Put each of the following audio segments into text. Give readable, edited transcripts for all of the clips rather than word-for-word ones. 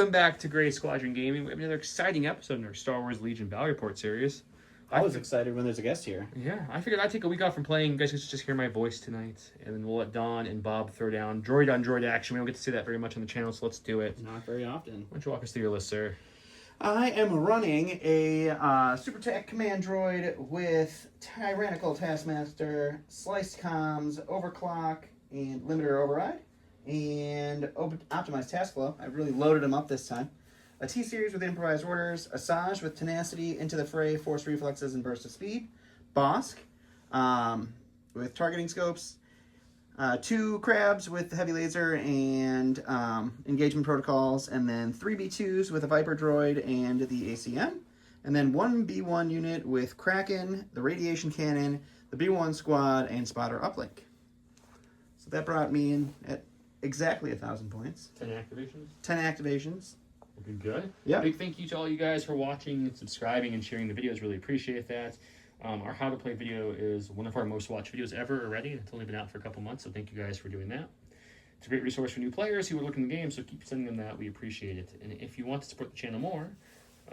Welcome back to Gray Squadron Gaming. We have another exciting episode in our Star Wars Legion Battle Report series. I was excited when there's a guest here. Yeah, I figured I'd take a week off from playing. You guys just hear my voice tonight. And then we'll let Don and Bob throw down droid on droid action. We don't get to see that very much on the channel, so let's do it. Not very often. Why don't you walk us through your list, sir? I am running a Super Tech Command Droid with Tyrannical Taskmaster, Sliced Comms, Overclock, and Limiter Override. And Optimized Task Flow. I really loaded them up this time. A T-Series with Improvised Orders. Asajj with Tenacity, Into the Fray, Force Reflexes, and Burst of Speed. Bosk with Targeting Scopes. 2 Crabs with Heavy Laser and Engagement Protocols. And then 3 B2s with a Viper Droid and the ACM. And then 1 B1 unit with Kraken, the Radiation Cannon, the B1 Squad, and Spotter Uplink. So that brought me in at exactly 1,000 points. 10 activations? 10 activations. Good. Yeah. Big thank you to all you guys for watching and subscribing and sharing the videos. Really appreciate that. Our How to Play video is one of our most watched videos ever already. It's only been out for a couple months, so thank you guys for doing that. It's a great resource for new players who are looking at the game, so keep sending them that. We appreciate it. And if you want to support the channel more,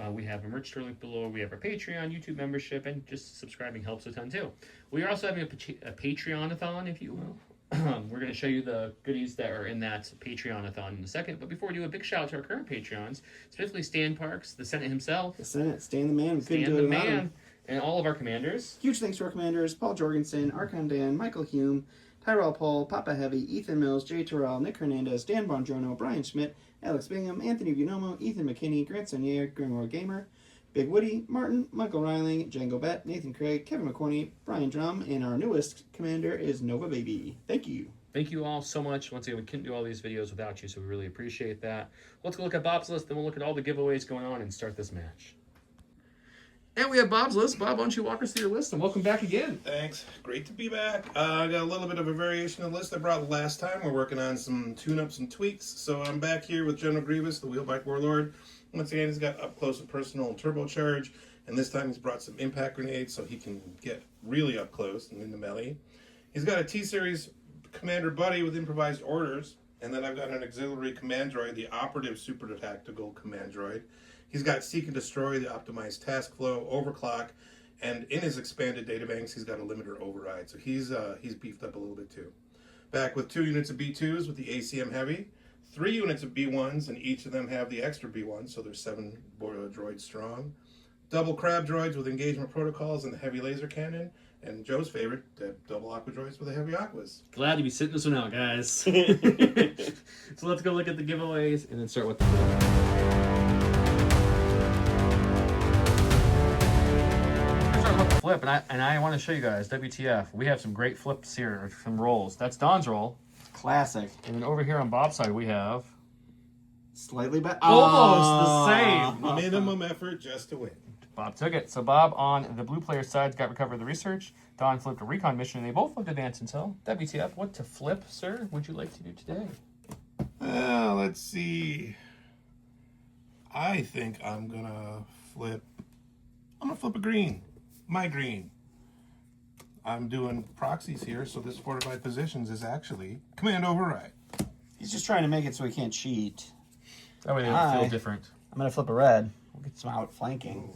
we have a merch store link below. We have our Patreon, YouTube membership, and just subscribing helps a ton too. We are also having a Patreon-a-thon, if you will. We're going to show you the goodies that are in that Patreon-a-thon in a second. But before we do, a big shout out to our current Patreons, specifically Stan Parks, the Senate himself. The Senate, Stan the Man. We couldn't Stan do the it without Man, him. and all of our commanders. Huge thanks to our commanders, Paul Jorgensen, Archon Dan, Michael Hume, Tyrell Paul, Papa Heavy, Ethan Mills, Jay Terrell, Nick Hernandez, Dan Bongiorno, Brian Schmidt, Alex Bingham, Anthony Vunomo, Ethan McKinney, Grant Sonier, Grimoire Gamer, Big Woody, Martin, Michael Riley, Django Bet, Nathan Craig, Kevin McCorney, Brian Drum, and our newest commander is Nova Baby. Thank you. Thank you all so much. Once again, we couldn't do all these videos without you, so we really appreciate that. Let's go look at Bob's list, then we'll look at all the giveaways going on and start this match. And we have Bob's list. Bob, why don't you walk us through your list, and welcome back again. Thanks. Great to be back. I got a little bit of a variation of the list I brought last time. We're working on some tune-ups and tweaks. So I'm back here with General Grievous, the Wheelbike Warlord. Once again, he's got up close and personal and turbocharge. And this time he's brought some impact grenades so he can get really up close and into melee. He's got a T-Series Commander Buddy with Improvised Orders. And then I've got an Auxiliary Command Droid, the Operative Super Tactical Command Droid. He's got Seek and Destroy, the Optimized Task Flow, Overclock, and in his expanded databanks, he's got a Limiter Override. So he's beefed up a little bit too. Back with 2 units of B2s with the ACM Heavy, 3 units of B1s, and each of them have the extra B1s, so there's 7 droids strong. Double Crab Droids with Engagement Protocols and the Heavy Laser Cannon, and Joe's favorite, double Aqua Droids with the Heavy Aquas. Glad to be sitting this one out, guys. So let's go look at the giveaways and then start with the flip. And I want to show you guys, WTF, we have some great flips here, some rolls. That's Don's roll. Classic. And then over here on Bob's side, we have Slightly better. almost the same. Minimum effort just to win. Bob took it. So Bob on the blue player side got recovered the research. Don flipped a recon mission, and they both flipped advance intel. WTF, what to flip, sir, would you like to do today? Let's see. I think I'm gonna flip a green. My green. I'm doing proxies here, so this fortified positions is actually Command Override. He's just trying to make it so he can't cheat. That way they don't feel different. I'm going to flip a red. We'll get some outflanking.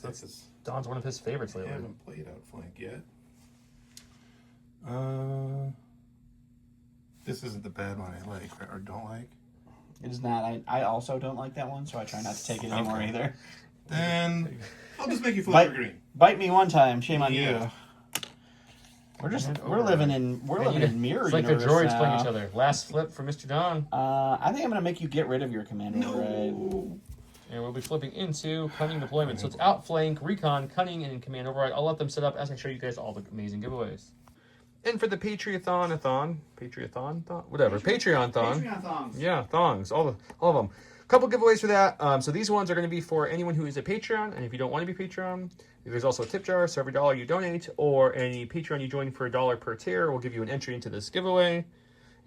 That's Don's one of his favorites I lately. haven't played Outflank yet. This isn't the bad one I like or don't like. It is not. I also don't like that one, so I try not to take it anymore either. Then I'll just make you flip a green. Bite me one time. Shame on you. Yeah. We're living in mirror It's like the universe droids now. playing each other. Last flip for Mr. Don. I think I'm gonna make you get rid of your commander. No. And we'll be flipping into cunning deployment. So it's outflank, recon, cunning, and command override. I'll let them set up as I show you guys all the amazing giveaways. And for the Patreon-thon, whatever, Patreon-thon. Patreon thongs. Yeah, thongs, all of them. Couple giveaways for that. So these ones are going to be for anyone who is a Patreon, and if you don't want to be Patreon, there's also a tip jar. So every dollar you donate or any Patreon you join for $1 per tier will give you an entry into this giveaway.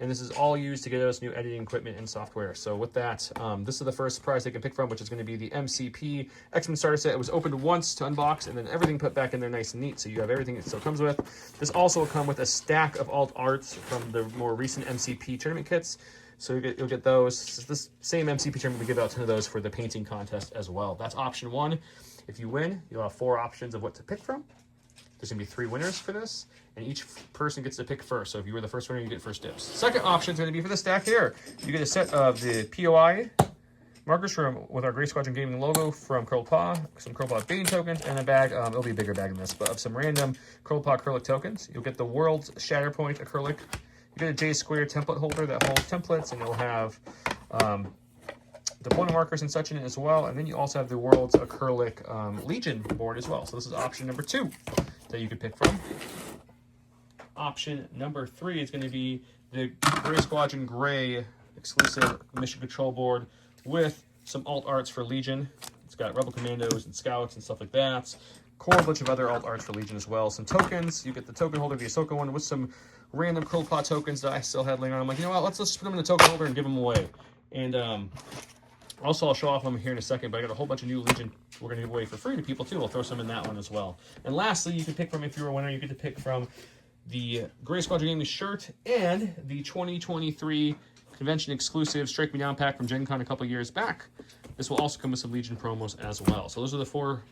And this is all used to get us new editing equipment and software. So with that, this is the first prize they can pick from, which is going to be the MCP X-Men starter set. It was opened once to unbox, and then everything put back in there nice and neat. So you have everything it still comes with. This also will come with a stack of alt arts from the more recent MCP tournament kits. So you'll get those. This same MCP tournament, we give out 10 of those for the painting contest as well. That's option 1. If you win, you'll have 4 options of what to pick from. There's going to be 3 winners for this, and each person gets to pick first. So if you were the first winner, you get first dibs. Second option is going to be for the stack here. You get a set of the POI markers with our Gray Squadron Gaming logo from Curled Paw, some Curled Paw beading tokens, and a bag, it'll be a bigger bag than this, but of some random Curled Paw acrylic tokens. You'll get the World's Shatterpoint acrylic. You get a J-square template holder that holds templates, and it'll have deployment markers and such in it as well. And then you also have the World's acrylic Legion board as well. So this is option number 2 that you could pick from. Option number 3 is going to be the Gray Squadron Gray exclusive mission control board with some alt arts for Legion. It's got Rebel Commandos and Scouts and stuff like that. A bunch of other alt arts for Legion as well. Some tokens. You get the token holder, the Ahsoka one, with some random Curled Paw tokens that I still had laying on. I'm like, you know what? Let's just put them in the token holder and give them away. And also, I'll show off them here in a second, but I got a whole bunch of new Legion we're going to give away for free to people too. I'll throw some in that one as well. And lastly, you can pick from, if you're a winner, you get to pick from the Gray Squadron Gaming shirt and the 2023 convention exclusive Strike Me Down pack from Gen Con a couple years back. This will also come with some Legion promos as well. So those are the 4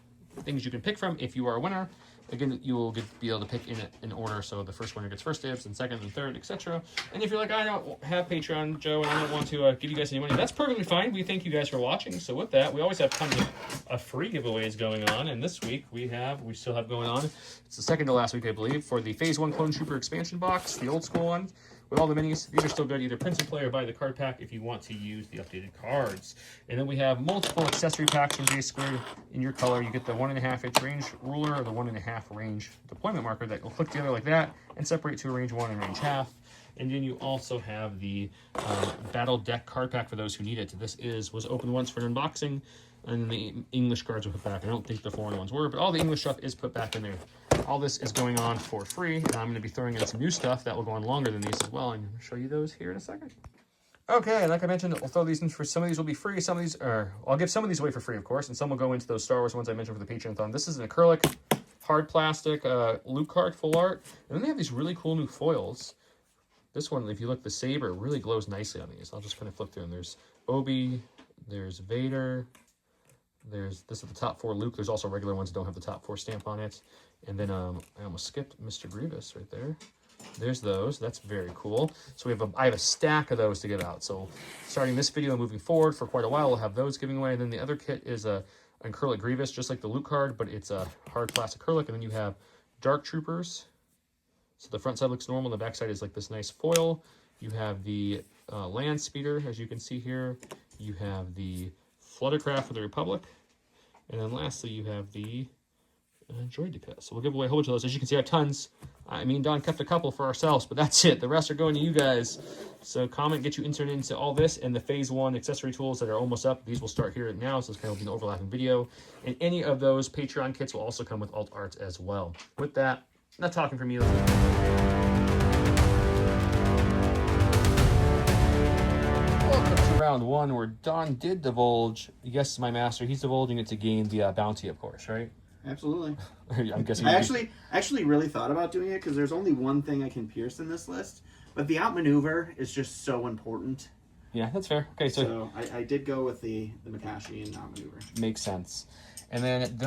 things you can pick from if you are a winner. Again, you will be able to pick in order, so the first winner gets first dibs, and second and third, etc. And if you're like, I don't have Patreon, Joe, and I don't want to give you guys any money, that's perfectly fine. We thank you guys for watching. So with that, we always have tons of free giveaways going on, and this week we still have going on. It's the second to last week, I believe, for the Phase 1 Clone Trooper expansion box, the old school one, with all the minis. These are still good. Either print and play or buy the card pack if you want to use the updated cards. And then we have multiple accessory packs from J Squared in your color. You get the 1.5-inch range ruler or the 1.5 range deployment marker that will click together like that and separate to a range 1 and range half. And then you also have the battle deck card pack for those who need it. This was opened once for an unboxing, and the English cards were put back. I don't think the foreign ones were, but all the English stuff is put back in there. All this is going on for free, and I'm going to be throwing in some new stuff that will go on longer than these as well. I'm going to show you those here in a second. Okay, like I mentioned, we'll throw these in for, some of these will be free, some of these are, I'll give some of these away for free, of course, and some will go into those Star Wars ones I mentioned for the Patreon-thon. This is an acrylic, hard plastic Luke card, full art, and then they have these really cool new foils. This one, if you look, the saber really glows nicely on these. I'll just kind of flip through them. There's Obi, there's Vader, this is the top 4 Luke. There's also regular ones that don't have the top 4 stamp on it. And then I almost skipped Mr. Grievous right there. There's those. That's very cool. So I have a stack of those to give out. So starting this video and moving forward for quite a while, we'll have those giving away. And then the other kit is an acrylic Grievous, just like the Luke card, but it's a hard plastic acrylic. And then you have Dark Troopers. So the front side looks normal. The back side is like this nice foil. You have the Land Speeder, as you can see here. You have the Fluttercraft for the Republic. And then lastly, you have the droid decals. So we'll give away a whole bunch of those. As you can see, I have tons. I mean, Don kept a couple for ourselves, but that's it. The rest are going to you guys. So comment, get you entered into all this, and the Phase 1 accessory tools that are almost up. These will start here now, so it's kind of an overlapping video. And any of those Patreon kits will also come with alt arts as well. With that, not talking for me. Welcome to round 1, where Don did divulge, yes, my master, he's divulging it to gain the bounty, of course, right? Absolutely. I'm guessing. I actually really thought about doing it because there's only one thing I can pierce in this list, but the outmaneuver is just so important. Yeah, that's fair. Okay, so I did go with the Makashi and outmaneuver. Makes sense. And then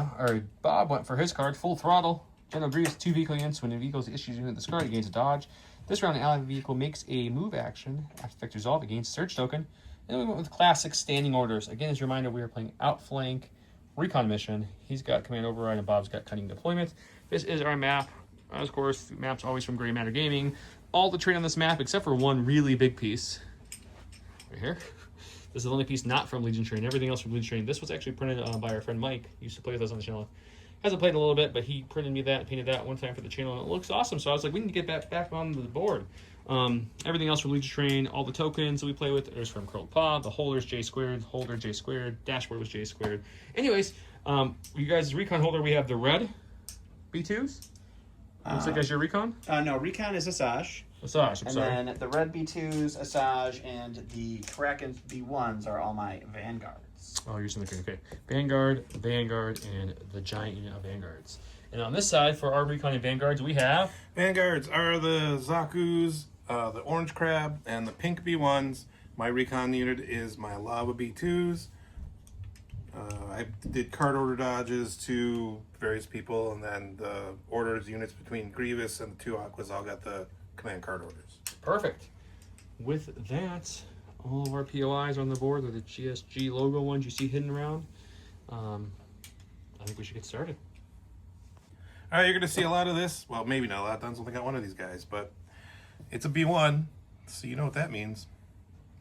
Bob went for his card, Full Throttle. General Grievous, 2 vehicle units. When a vehicle is issued with this card, it gains a dodge. This round, an allied vehicle makes a move action. After effect resolve, it gains a search token. And then we went with classic standing orders. Again, as a reminder, we are playing Outflank Recon Mission. He's got Command Override, and Bob's got Cunning Deployment. This is our map. Of course, map's always from Gray Matter Gaming. All the terrain on this map, except for one really big piece. Right here. This is the only piece not from Legion Train. Everything else from Legion Train. This was actually printed by our friend Mike. He used to play with us on the channel. Hasn't played in a little bit, but he printed me that, painted that one time for the channel, and it looks awesome. So I was like, we need to get that back on the board. Everything else from Legion Train, all the tokens that we play with is from Curled Paw. The holder's J squared, holder J squared, dashboard was J squared. Anyways, you guys' recon holder, we have the red B2s. Looks like as your recon? No, recon is Asajj. Asajj, I'm sorry. And then the red B2s, Asajj, and the Kraken B1s are all my Vanguards. Oh, you're saying okay. Vanguard, and the giant unit of Vanguards. And on this side, for our recon and Vanguards, we have... Vanguards are the Zaku's, the Orange Crab, and the Pink B1s. My recon unit is my Lava B2s. I did card order dodges to various people, and then the orders units between Grievous and the 2 Aquas all got the command card orders. Perfect. With that, all of our POIs on the board. They're the GSG logo ones you see hidden around. I think we should get started. All right, you're going to see a lot of this. Well, maybe not a lot. Don's only got one of these guys, but it's a B1, so you know what that means.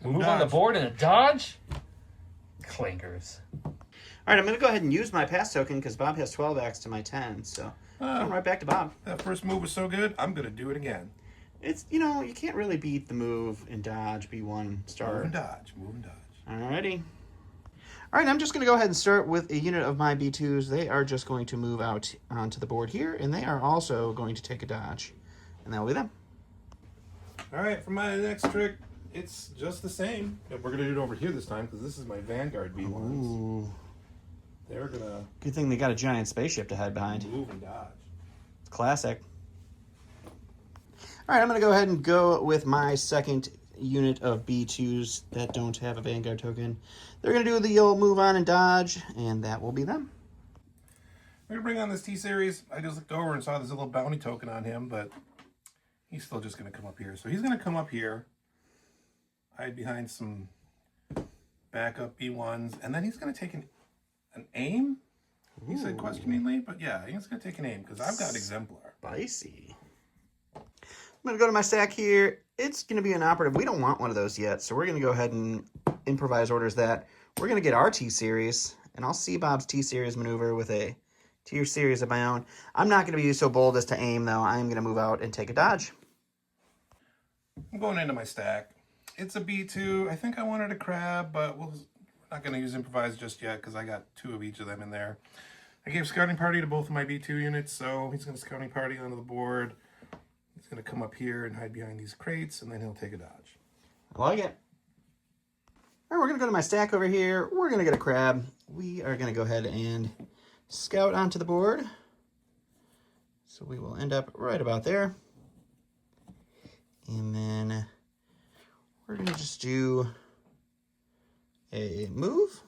Move on the board in a dodge. Clankers. All right, I'm going to go ahead and use my pass token because Bob has 12 acts to my 10. So I'm right back to Bob. That first move was so good, I'm going to do it again. It's, you know, you can't really beat the move in dodge, B1 start. Move and dodge, move and dodge. Alrighty. All right, I'm just going to go ahead and start with a unit of my B2s. They are just going to move out onto the board here, and they are also going to take a dodge. And that will be them. All right, for my next trick, it's just the same. We're going to do it over here this time because this is my Vanguard B1s. Ooh. They're going to Good thing they got a giant spaceship to hide behind. move and dodge. It's classic. All right, I'm going to go ahead and go with my second unit of B2s that don't have a Vanguard token. They're going to do the old move on and dodge, and that will be them. We're going to bring on this T-Series. I just looked over and saw this little bounty token on him, but he's still just going to come up here. So he's going to come up here, hide behind some backup B1s, and then he's going to take an aim? He said questioningly, but yeah, he's going to take an aim because I've got Exemplar. Spicy. I'm going to go to my stack here. It's going to be an operative. We don't want one of those yet, so we're going to go ahead and improvise orders that. We're going to get our T-Series, and I'll see Bob's T-Series maneuver with a T-Series of my own. I'm not going to be so bold as to aim, though. I'm going to move out and take a dodge. I'm going into my stack. It's a B2. I think I wanted a crab, but we're not going to use improvise just yet because I got 2 of each of them in there. I gave scouting party to both of my B2 units, so he's going to scouting party onto the board. He's going to come up here and hide behind these crates, and then he'll take a dodge. I like it. All right, we're going to go to my stack over here. We're going to get a crab. We are going to go ahead and scout onto the board. So we will end up right about there. And then we're going to just do a move.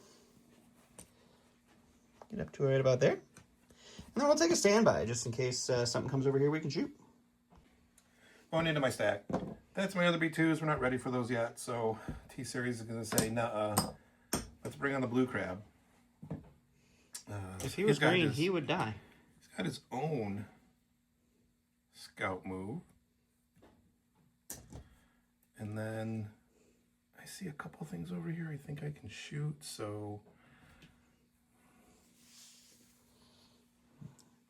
Get up to right about there. And then we'll take a standby just in case something comes over here we can shoot. Going into my stack. That's my other B2s. We're not ready for those yet, so T-Series is going to say, nuh-uh. Let's bring on the blue crab. If he was green, he would die. He's got his own scout move. And then I see a couple things over here I think I can shoot, so...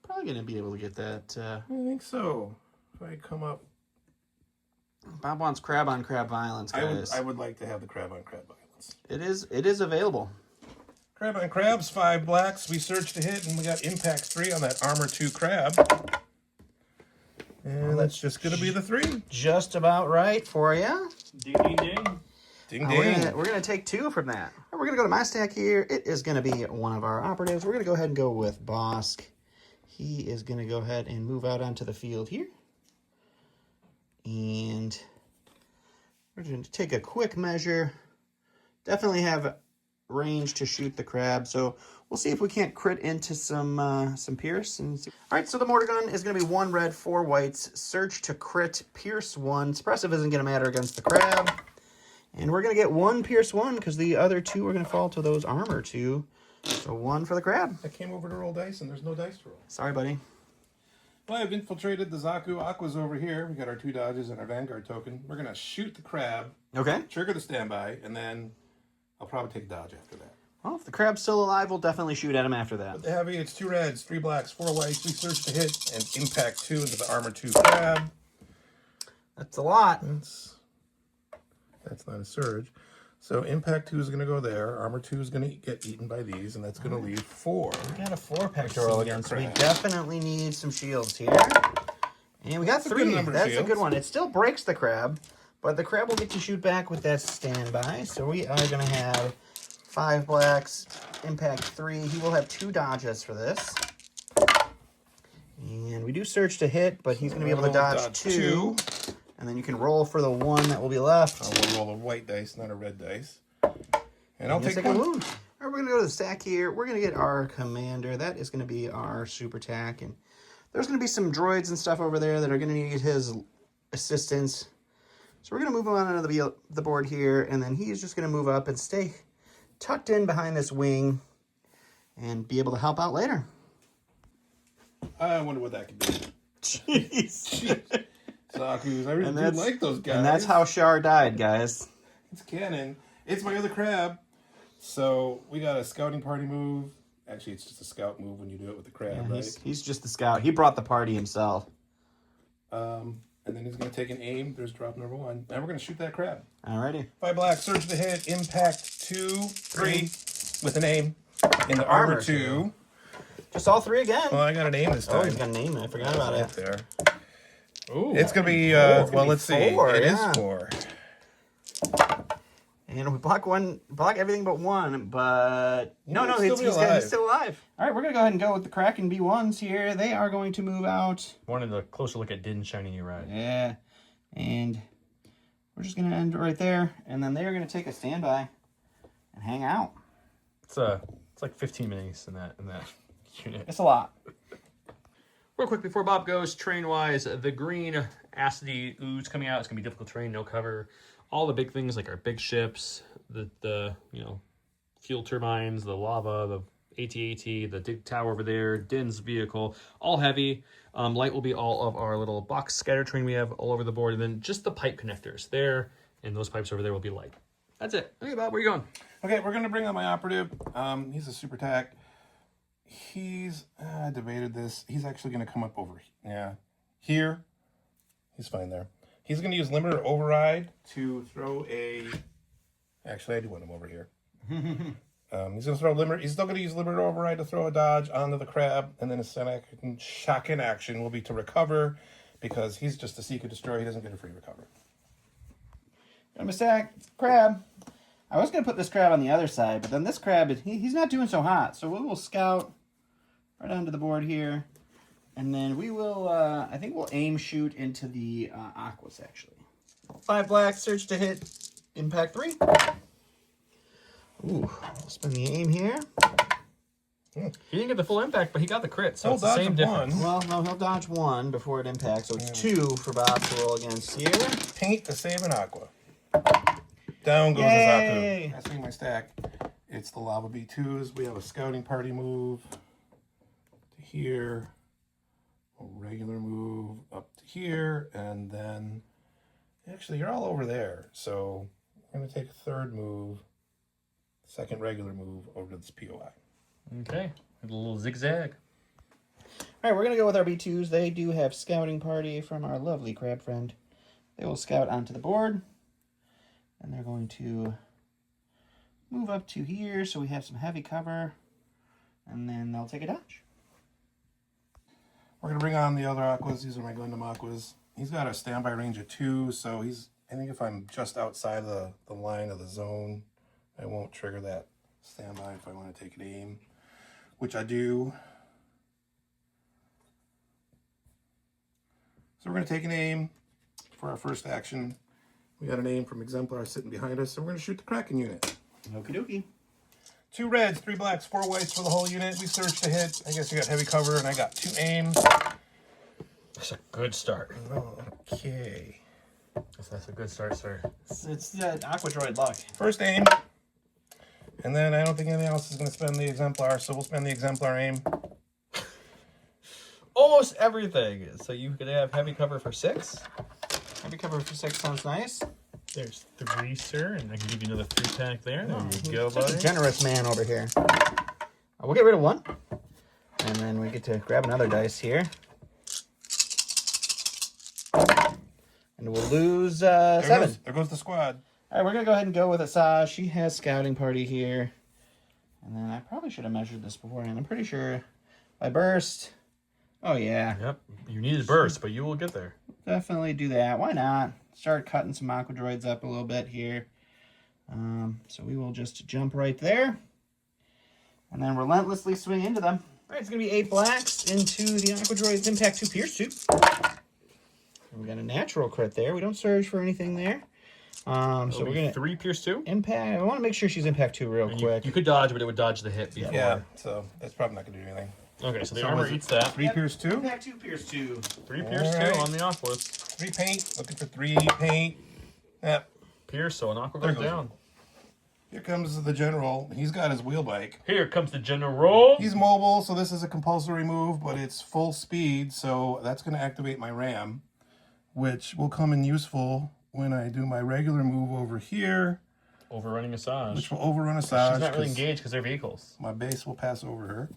Probably going to be able to get that. I think so. If I come up... Bob wants crab on crab violence, guys. I would like to have the crab on crab violence. It is available. Crab on crabs, 5 blacks. We searched to hit, and we got impact 3 on that armor 2 crab. And that's just going to be the 3. Just about right for you. Ding, ding, ding. Ding, ding. We're gonna take 2 from that. We're gonna go to my stack here. It is gonna be one of our operatives. We're gonna go ahead and go with Bosk. He is gonna go ahead and move out onto the field here. And we're going to take a quick measure. Definitely have range to shoot the crab, so we'll see if we can't crit into some pierce. All right, so the mortar gun is going to be 1 red, 4 whites. Search to crit, pierce 1. Suppressive isn't going to matter against the crab. And we're going to get 1 pierce 1 because the other 2 are going to fall to those armor 2. So 1 for the crab. I came over to roll dice, and there's no dice to roll. Sorry, buddy. Well, I've infiltrated the Zaku Aquas over here. We got our 2 dodges and our Vanguard token. We're going to shoot the crab, Okay. trigger the standby, and then I'll probably take a dodge after that. Well, if the crab's still alive, we'll definitely shoot at him after that. With the heavy, it's 2 reds, 3 blacks, 4 whites. We search to hit and impact 2 into the armor 2 crab. That's a lot. That's not a surge. So impact 2 is going to go there. Armor 2 is going to get eaten by these, and that's going to leave 4. We got a 4 pectoral again, so we definitely need some shields here. And we got 3. That's a good one. It still breaks the crab, but the crab will get to shoot back with that standby. So we are going to have 5 blacks, impact 3. He will have 2 dodges for this. And we do search to hit, but he's going to be able to dodge 2. And then you can roll for the one that will be left. I will roll a white dice, not a red dice. And I'll take a one. wound. All right, we're going to go to the stack here. We're going to get our commander. That is going to be our super tack. And there's going to be some droids and stuff over there that are going to need his assistance. So we're going to move him on onto the board here. And then he's just going to move up and stay tucked in behind this wing and be able to help out later. I wonder what that could be. Jeez. Zaku's. I really do like those guys. And that's how Shar died, guys. It's canon. It's my other crab. So we got a scouting party move. Actually, it's just a scout move when you do it with the crab, Yeah, right? he's just the scout. He brought the party himself. And then he's going to take an aim. There's drop number 1. Now we're going to shoot that crab. Alrighty. 5 black, surge to hit, impact 2, 3, with an aim. In the armor 2. Just all 3 again. Well, I got an aim this time. Oh, he's got an aim. I forgot about it. There. Ooh. It's going to be, well, let's see. It is 4. And we block everything but 1, but no, he's still alive. All right, we're gonna go ahead and go with the Kraken B1s here. They are going to move out. Wanted a closer look at Din shining you right. Yeah, and we're just gonna end right there, and then they are gonna take a standby and hang out. It's like 15 minis in that unit. It's a lot. Real quick before Bob goes, terrain-wise, the green acidity ooze coming out. It's gonna be difficult terrain, no cover. All the big things like our big ships, the fuel turbines, the lava, the AT-AT, the dig tower over there, Din's vehicle, all heavy. Light will be all of our little box scatter train we have all over the board, and then just the pipe connectors there, and those pipes over there will be light. That's it. Okay, Bob, where are you going? Okay, we're going to bring on my operative. He's a super tack. He's, I debated this. He's actually going to come up over, here. He's fine there. He's going to use limited override to throw a... Actually, I do want him over here. He's going to throw limit. He's still going to use limited override to throw a dodge onto the crab, and then his second shock-in action will be to recover, because he's just a seek and destroy. He doesn't get a free recover. Got my stack crab. I was going to put this crab on the other side, but then this crab, he's not doing so hot, so we will scout right onto the board here. And then we will, I think we'll aim shoot into the aquas, actually. 5 black, surge to hit, impact 3. Ooh, we'll spin the aim here. He didn't get the full impact, but he got the crit, so He'll it's the same dodge difference. 1. Well, no, he'll dodge 1 before it impacts, so it's 2 for Bob to roll against here. Paint to save an aqua. Down goes the Yay! Zaku. That's me, my stack. It's the lava B2s. We have a scouting party move to here. A regular move up to here, and then actually you're all over there, so I'm going to take a third move, second regular move over to this POI. Okay, a little zigzag. All right, we're going to go with our B2s. They do have scouting party from our lovely crab friend. They will scout onto the board, and they're going to move up to here so we have some heavy cover, and then they'll take a dodge. We're going to bring on the other aquas. These are my Gundam aquas. He's got a standby range of 2, so I think if I'm just outside the line of the zone, I won't trigger that standby if I want to take an aim, which I do. So we're going to take an aim for our first action. We got an aim from Exemplar sitting behind us, so we're going to shoot the Kraken unit. Okie dokie. 2 reds, 3 blacks, 4 whites for the whole unit. We surge to hit. I guess you got heavy cover, and I got 2 aims. That's a good start. Okay. That's a good start, sir. It's Aqua Droid luck. First aim. And then I don't think anything else is going to spend the Exemplar, so we'll spend the Exemplar aim. Almost everything. So you could have heavy cover for 6. Heavy cover for 6 sounds nice. There's 3, sir, and I can give you another 3 pack there. There you go, Such buddy. a generous man over here. We'll get rid of 1. And then we get to grab another dice here. And we'll lose 7. There goes the squad. All right, we're going to go ahead and go with Asajj. She has scouting party here. And then I probably should have measured this beforehand. I'm pretty sure if I burst... Oh, yeah. Yep, you needed burst, but you will get there. Definitely do that. Why not? Start cutting some Aqua Droids up a little bit here. So we will just jump right there. And then relentlessly swing into them. All right, it's going to be 8 blacks into the Aqua Droids. Impact 2, Pierce 2. We got a natural crit there. We don't surge for anything there. So we're gonna 3 Pierce 2. impact. I want to make sure she's impact 2 real quick. You could dodge, but it would dodge the hit before. Yeah, so that's probably not going to do anything. Okay, so the So armor was it eats that. 3 Pierce 2? Impact 2, Pierce 2. 3 Pierce 2 Alright. on the off list. 3 paint. Looking for 3 paint. Yep. Pierce, so an aqua There goes goes down. Here comes the general. He's got his wheel bike. Here comes the general. He's mobile, so this is a compulsory move, but it's full speed, so that's going to activate my ram, which will come in useful when I do my regular move over here, Overrunning Asajj. which will overrun Asajj. She's not really 'cause engaged because they're vehicles. my base will pass over her.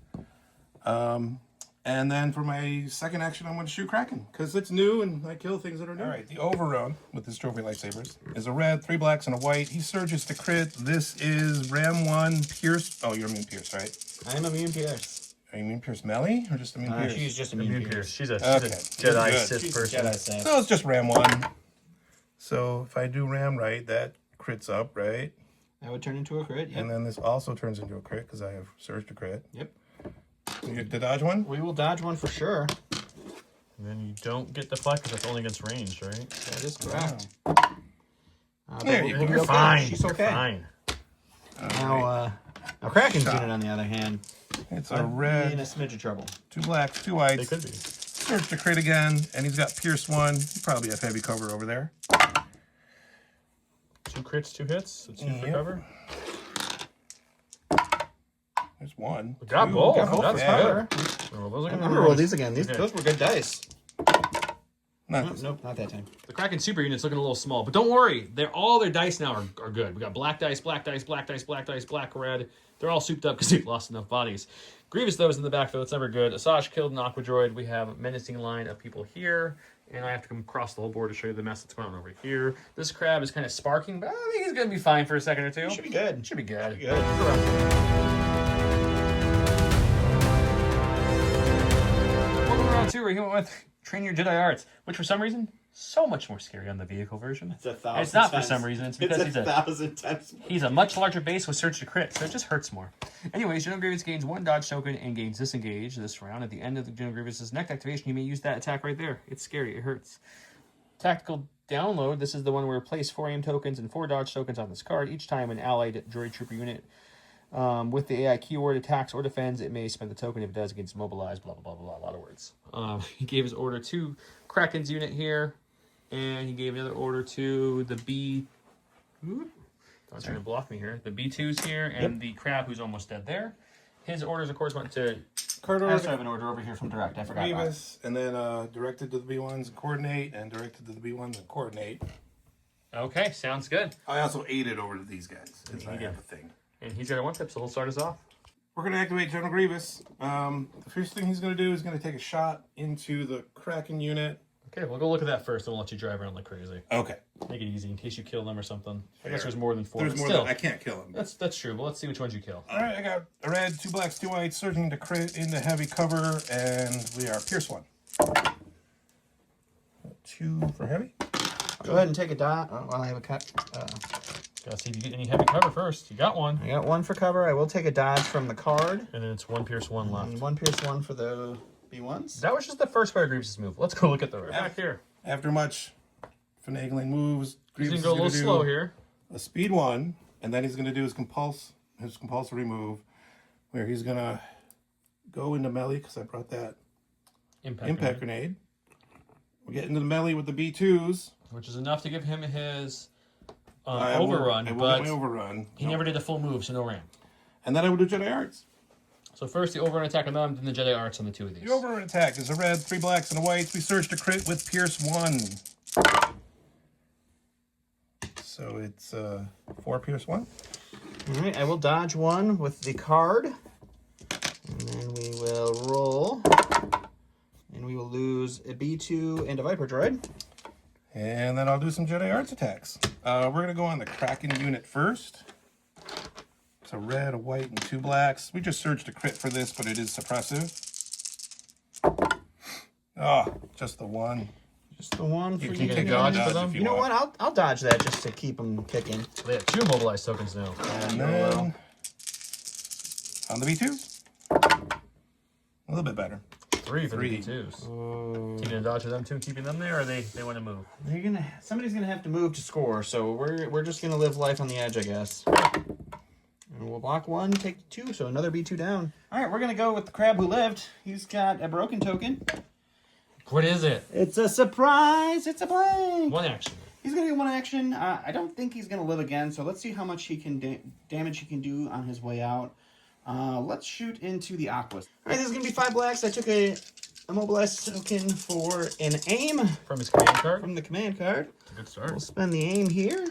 And then for my second action, I'm going to shoot Kraken, because it's new and I kill things that are new. All right, the overrun with his trophy lightsabers is a red, 3 blacks, and a white. He surges to crit. This is Ram 1, Pierce. Oh, you're immune Pierce, right? I'm immune Pierce. Are you immune Pierce Melee or just immune Pierce? She's just immune Pierce. She's a Okay. Jedi Good. Sith She's person. Jedi Sith. So it's just Ram 1. So if I do Ram right, that crits up, right? That would turn into a crit. Yep. And then this also turns into a crit because I have surge to crit. Yep. You get to dodge one? We will dodge one for sure. And then you don't get deflect because that's only against ranged, right? That is correct. There but you we'll go. be You're okay. fine. She's You're okay. fine. Now Kraken's Shot. unit, on the other hand, It's a in a red, smidge of trouble. 2 blacks, 2 They whites. could be. Surge to crit again, and he's got Pierce 1. He probably has heavy cover over there. 2 crits, 2 hits. So 2 for Yep. cover. There's 1. We got 2. both. Got both That's for good. Well, those are I'm gonna gonna roll these again. Okay. Those were good dice. Not Nope, this. nope, not that time. The Kraken super unit's looking a little small, but don't worry. All their dice now are good. We got black dice, black dice, black dice, black dice, black red. They're all souped up because they've lost enough bodies. Grievous, though, is in the backfield. It's never good. Asajj killed an Aqua Droid. We have a menacing line of people here. And I have to come across the whole board to show you the mess that's going on over here. This crab is kind of sparking, but I think he's going to be fine for a second or two. Should be good. Should be good. Good. Welcome to round 2. We're here with Train Your Jedi Arts, which for some reason, so much more scary on the vehicle version. It's 1,000 It's not for times. some reason. It's because It's 1,000 times more. he's a much larger base with Surge to Crit, so it just hurts more. Anyways, General Grievous gains 1 dodge token and gains disengage this round. At the end of the General Grievous's next activation, you may use that attack right there. It's scary. It hurts. Tactical download. This is the one where place 4 aim tokens and 4 dodge tokens on this card. Each time an allied droid trooper unit with the AI keyword attacks or defends, it may spend the token. If it does, against mobilized, blah, blah, blah, blah, a lot of words. He gave his order to Kraken's unit here, and he gave another order to the B... Oop. I was trying to block me here. The B2's here, and the crab who's almost dead there. His orders, of course, went to... Card I order. also have an order over here from Direct. I forgot about it. Grievous, and then directed to the B1s and coordinate, and directed to the B1s and coordinate. Okay, sounds good. I also aided over to these guys. Because I did. have a thing. And he's got a 1-tip, so he'll start us off. We're going to activate General Grievous. The first thing he's going to do is going to take a shot into the Kraken unit. Okay, we'll go look at that first, and we'll let you drive around like crazy. Okay. Make it easy in case you kill them or something. I guess Fair. there's more than 4. There's but more still, than I can't kill him. that's true, but let's see which ones you kill. All right, I got a red, 2 blacks, 2 whites, surging to crit into heavy cover, and we are Pierce 1. 2 for heavy. Go ahead and take a dot. Oh, well, I have a cut. Gotta see if you get any heavy cover first. You got one. I got 1 for cover. I will take a dodge from the card. And then it's 1 Pierce 1 left. And 1 Pierce 1 for the B1s. That was just the first part of Grievous' move. Let's go look at the back here. After much finagling moves, He's Grievous gonna go a is little gonna slow do here. a speed 1, and then he's going to do his compulsory move, where he's going to go into melee, because I brought that impact grenade. We get into the melee with the B2s. Which is enough to give him his I will overrun, get but my overrun. he never did a full move, so no ram. And then I would do Jedi Arts. So first the overrun attack on them, then the Jedi Arts on the 2 of these. The overrun attack is a red, 3 blacks, and a white. We surge to crit with Pierce 1. So it's 4 Pierce 1. All right, I will dodge 1 with the card. And then we will roll. And we will lose a B2 and a Viper Droid. And then I'll do some Jedi Arts attacks. We're going to go on the Kraken unit first. It's a red, a white, and 2 blacks. We just surged to crit for this, but it is suppressive. Oh, just the 1. Just the 1 for You you. can take a take dodge a for them? if You know want. what? I'll dodge that just to keep them kicking. They have 2 mobilized tokens now. And then on the B2s, a little bit better. 3 for Three. the B2s. Taking a dodge to them too, keeping them there, or they want to move? Somebody's gonna have to move to score, so we're just gonna live life on the edge, I guess. And we'll block 1, take 2, so another B2 down. All right, we're gonna go with the crab who lived. He's got a broken token. What is it? It's a surprise. It's a blank. 1 action. He's gonna get 1 action. I don't think he's gonna live again, so let's see how much he can damage he can do on his way out. Let's shoot into the aquas. All right, this is gonna be 5 blacks. I took a immobilized token for an aim From his command card. from the command card. Good start. We'll spend the aim here.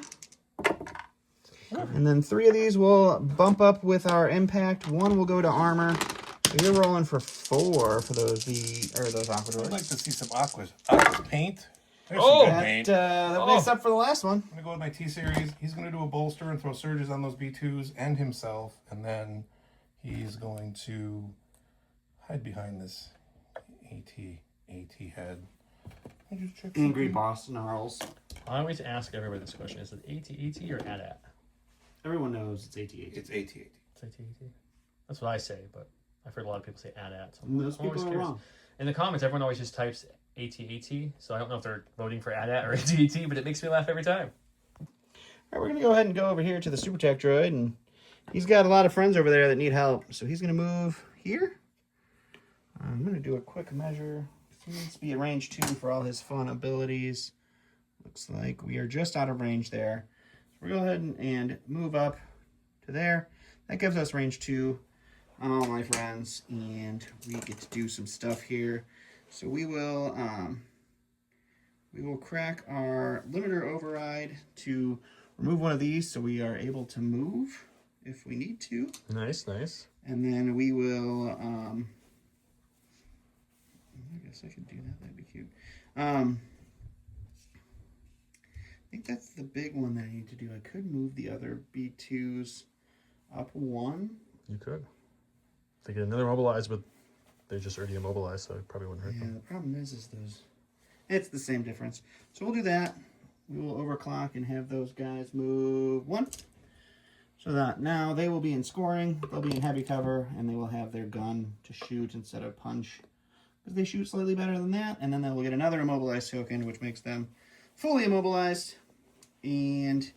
And then 3 of these will bump up with our impact. 1 will go to armor. So you're rolling for 4 for those those aqua I'd droids. like to see some aquas paint. There's Oh! some good paint. That makes up for the last one. I'm going to go with my T-Series. He's going to do a bolster and throw surges on those B2s and himself. And then he's going to hide behind this AT head. I just checked Angry something. boss snarls. I always ask everybody this question: is it AT-AT or AT-AT? Everyone knows it's AT-AT. It's AT. It's AT-AT. That's what I say, but I've heard a lot of people say AT-AT. So Most I'm always people are curious. wrong. In the comments, everyone always just types AT-AT, so I don't know if they're voting for AT-AT or AT-AT, but it makes me laugh every time. All right, we're going to go ahead and go over here to the Super Tech Droid, and he's got a lot of friends over there that need help. So he's going to move here. I'm going to do a quick measure. He needs to be at range 2 for all his fun abilities. Looks like we are just out of range there. So we'll go ahead and move up to there. That gives us range 2 on all my friends, and we get to do some stuff here. So we will crack our limiter override to remove one of these, so we are able to move if we need to. Nice, nice. And then we will, I guess I could do that. That'd be cute. I think that's the big one that I need to do. I could move the other B2s up 1. You could. They get another mobilized, but they're just already immobilized, so it probably wouldn't hurt Yeah, them. the problem is those. It's the same difference. So we'll do that. We will overclock and have those guys move 1. So that now they will be in scoring, they'll be in heavy cover, and they will have their gun to shoot instead of punch. Because they shoot slightly better than that, and then they will get another immobilized token, which makes them fully immobilized. And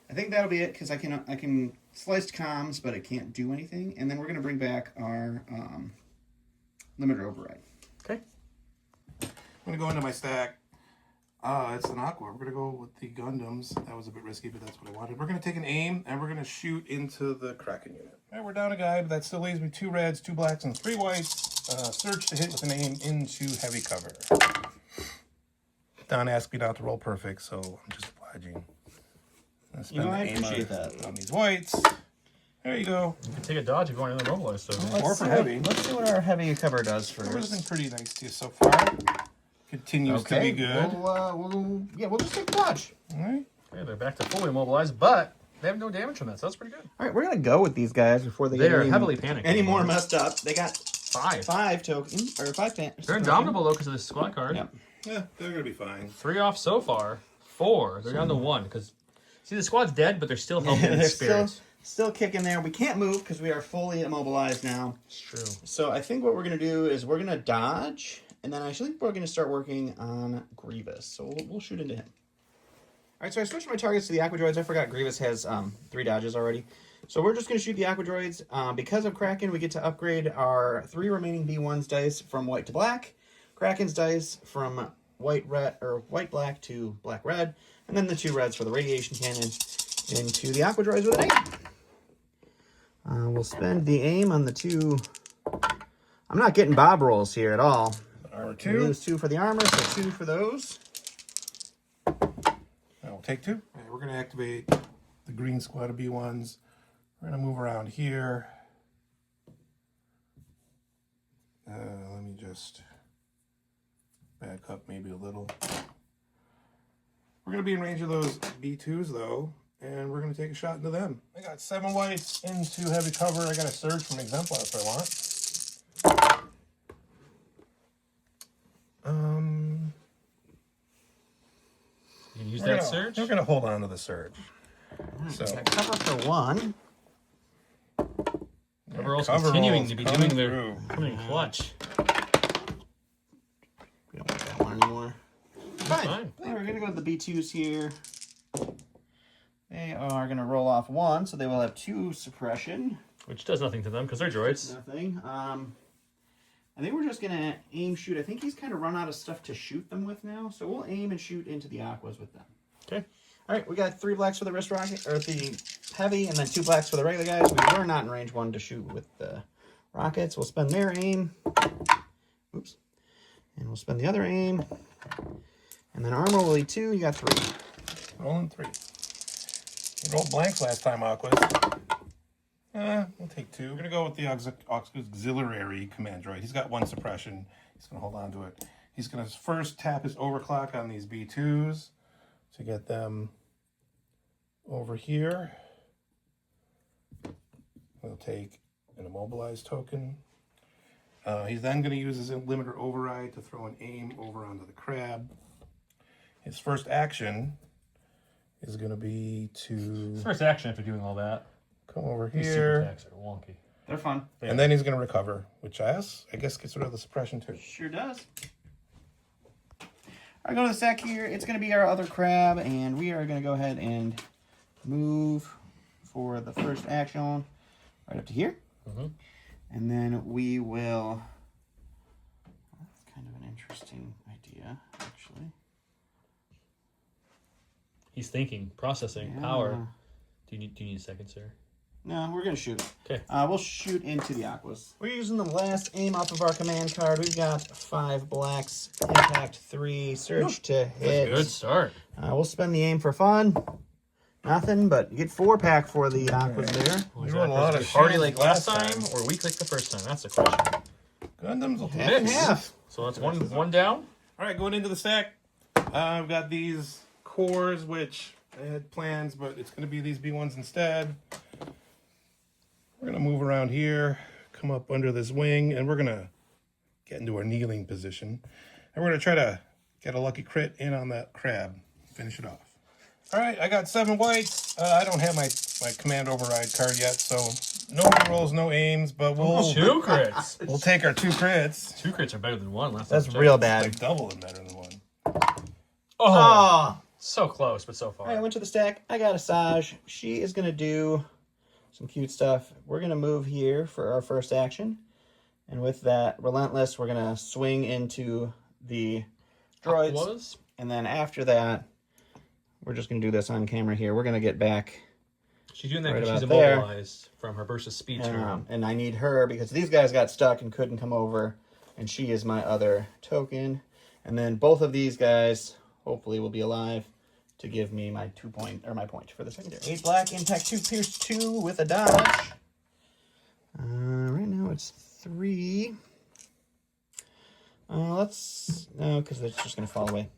I think that'll be it, because I can slice comms, but it can't do anything. And then we're going to bring back our limiter override. Okay. I'm going to go into my stack. It's an aqua. We're going to go with the Gundams. That was a bit risky, but that's what I wanted. We're going to take an aim, and we're going to shoot into the Kraken unit. All right, we're down a guy, but that still leaves me 2 reds, 2 blacks, and 3 whites. Search to hit with an aim into heavy cover. Don asked me not to roll perfect, so I'm just obliging. You know, I appreciate that. On these whites. There you go. You can take a dodge if you want another mobilized, so Or for heavy. Let's see what our heavy cover does Cover's been first. pretty nice to you so far. Continues to be good. We'll just take the dodge. All right. yeah, they're back to fully immobilized, but they have no damage from that, so that's pretty good. All right, we're gonna go with these guys before they They get are heavily panicking. any more messed up. They got 5. 5 tokens or 5 pan. They're indomitable though because of this squad card. Yep. Yeah, they're going to be fine. 3 off so far. 4. They're down to 1 because see the squad's dead, but they're still helping in They're spirit. still kicking there. We can't move because we are fully immobilized now. It's true. So I think what we're gonna do is we're gonna dodge, and then I think we're gonna start working on Grievous. So we'll shoot into him. All right, so I switched my targets to the Aqua Droids. I forgot Grievous has 3 dodges already. So we're just going to shoot the Aqua Droids. Because of Kraken, we get to upgrade our 3 remaining B1's dice from white to black. Kraken's dice from white black to black red. And then the 2 reds for the radiation cannon into the Aqua Droids with an 8. We'll spend the aim on the 2. I'm not getting Bob rolls here at all. Armor We 2. lose 2 for the armor, so 2 for those. We'll take 2. Okay, we're going to activate the green squad of B1s. We're going to move around here. Let me just back up maybe a little. We're going to be in range of those B2s, though, and we're going to take a shot into them. I got 7 whites into heavy cover. I got a surge from Exemplar if I want. You can use We're that gonna- surge. We're going to hold on to the surge. So, Cover for 1. Everyone's cover continuing rolls to be coming doing their through. coming clutch. Fine. We're going to go with the B2s here. They are going to roll off 1, so they will have 2 suppression. Which does nothing to them because they're droids. Nothing. I think we're just going to aim shoot. I think he's kind of run out of stuff to shoot them with now, so we'll aim and shoot into the aquas with them. Okay. All right, we got 3 blacks for the wrist rocket, or the heavy, and then 2 blacks for the regular guys. We were not in range 1 to shoot with the rockets. We'll spend their aim. Oops. And we'll spend the other aim. And then armor will be 2. You got 3. Rolling 3. We rolled blanks last time, Aquas. We'll take 2. We're going to go with the auxiliary command droid. He's got 1 suppression. He's going to hold on to it. He's going to first tap his overclock on these B2s to get them over here. We'll take an immobilized token. He's then going to use his limiter override to throw an aim over onto the crab. His first action is going to be to First action after doing all that. come over These super here. attacks are wonky. They're fun. And then he's going to recover, which I guess gets rid of the suppression too. Sure does. All right, go to the stack here. It's going to be our other crab, and we are going to go ahead and move for the first action right up to here. Mm-hmm. And then we will... That's kind of an interesting idea, actually. He's thinking, processing, Yeah. power. Do you need a second, sir? No, we're going to shoot. Okay. We'll shoot into the aquas. We're using the last aim off of our command card. We've got 5 blacks, impact 3, surge to hit. Good start. We'll spend the aim for fun. Nothing, but you get 4-pack for the aquas there. We rolled a lot of party shields like last time or weak like the first time? That's the question. Gundams will take Half and it. half. So that's one down. All right, going into the stack, I've got these cores, which I had plans, but it's going to be these B1s instead. We're going to move around here, come up under this wing, and we're going to get into our kneeling position. And we're going to try to get a lucky crit in on that crab, finish it off. All right, I got 7 whites. I don't have my command override card yet, so no rolls, no aims, but we'll 2 crits. we'll take our 2 crits. 2 crits are better than 1. That's real bad. Like double and better than 1. Oh! So close, but so far. All right, I went to the stack. I got Asajj. She is going to do some cute stuff. We're going to move here for our first action. And with that Relentless, we're going to swing into the droids. Was? And then after that, we're just going to do this on camera here. We're going to get back. She's doing that Right because she's about there. immobilized from her burst of speed turn. And I need her because these guys got stuck and couldn't come over. And she is my other token. And then both of these guys hopefully will be alive to give me my my point for the secondary. 8 black, impact 2, pierce 2 with a dodge. Right now it's 3. No, because it's just going to fall away.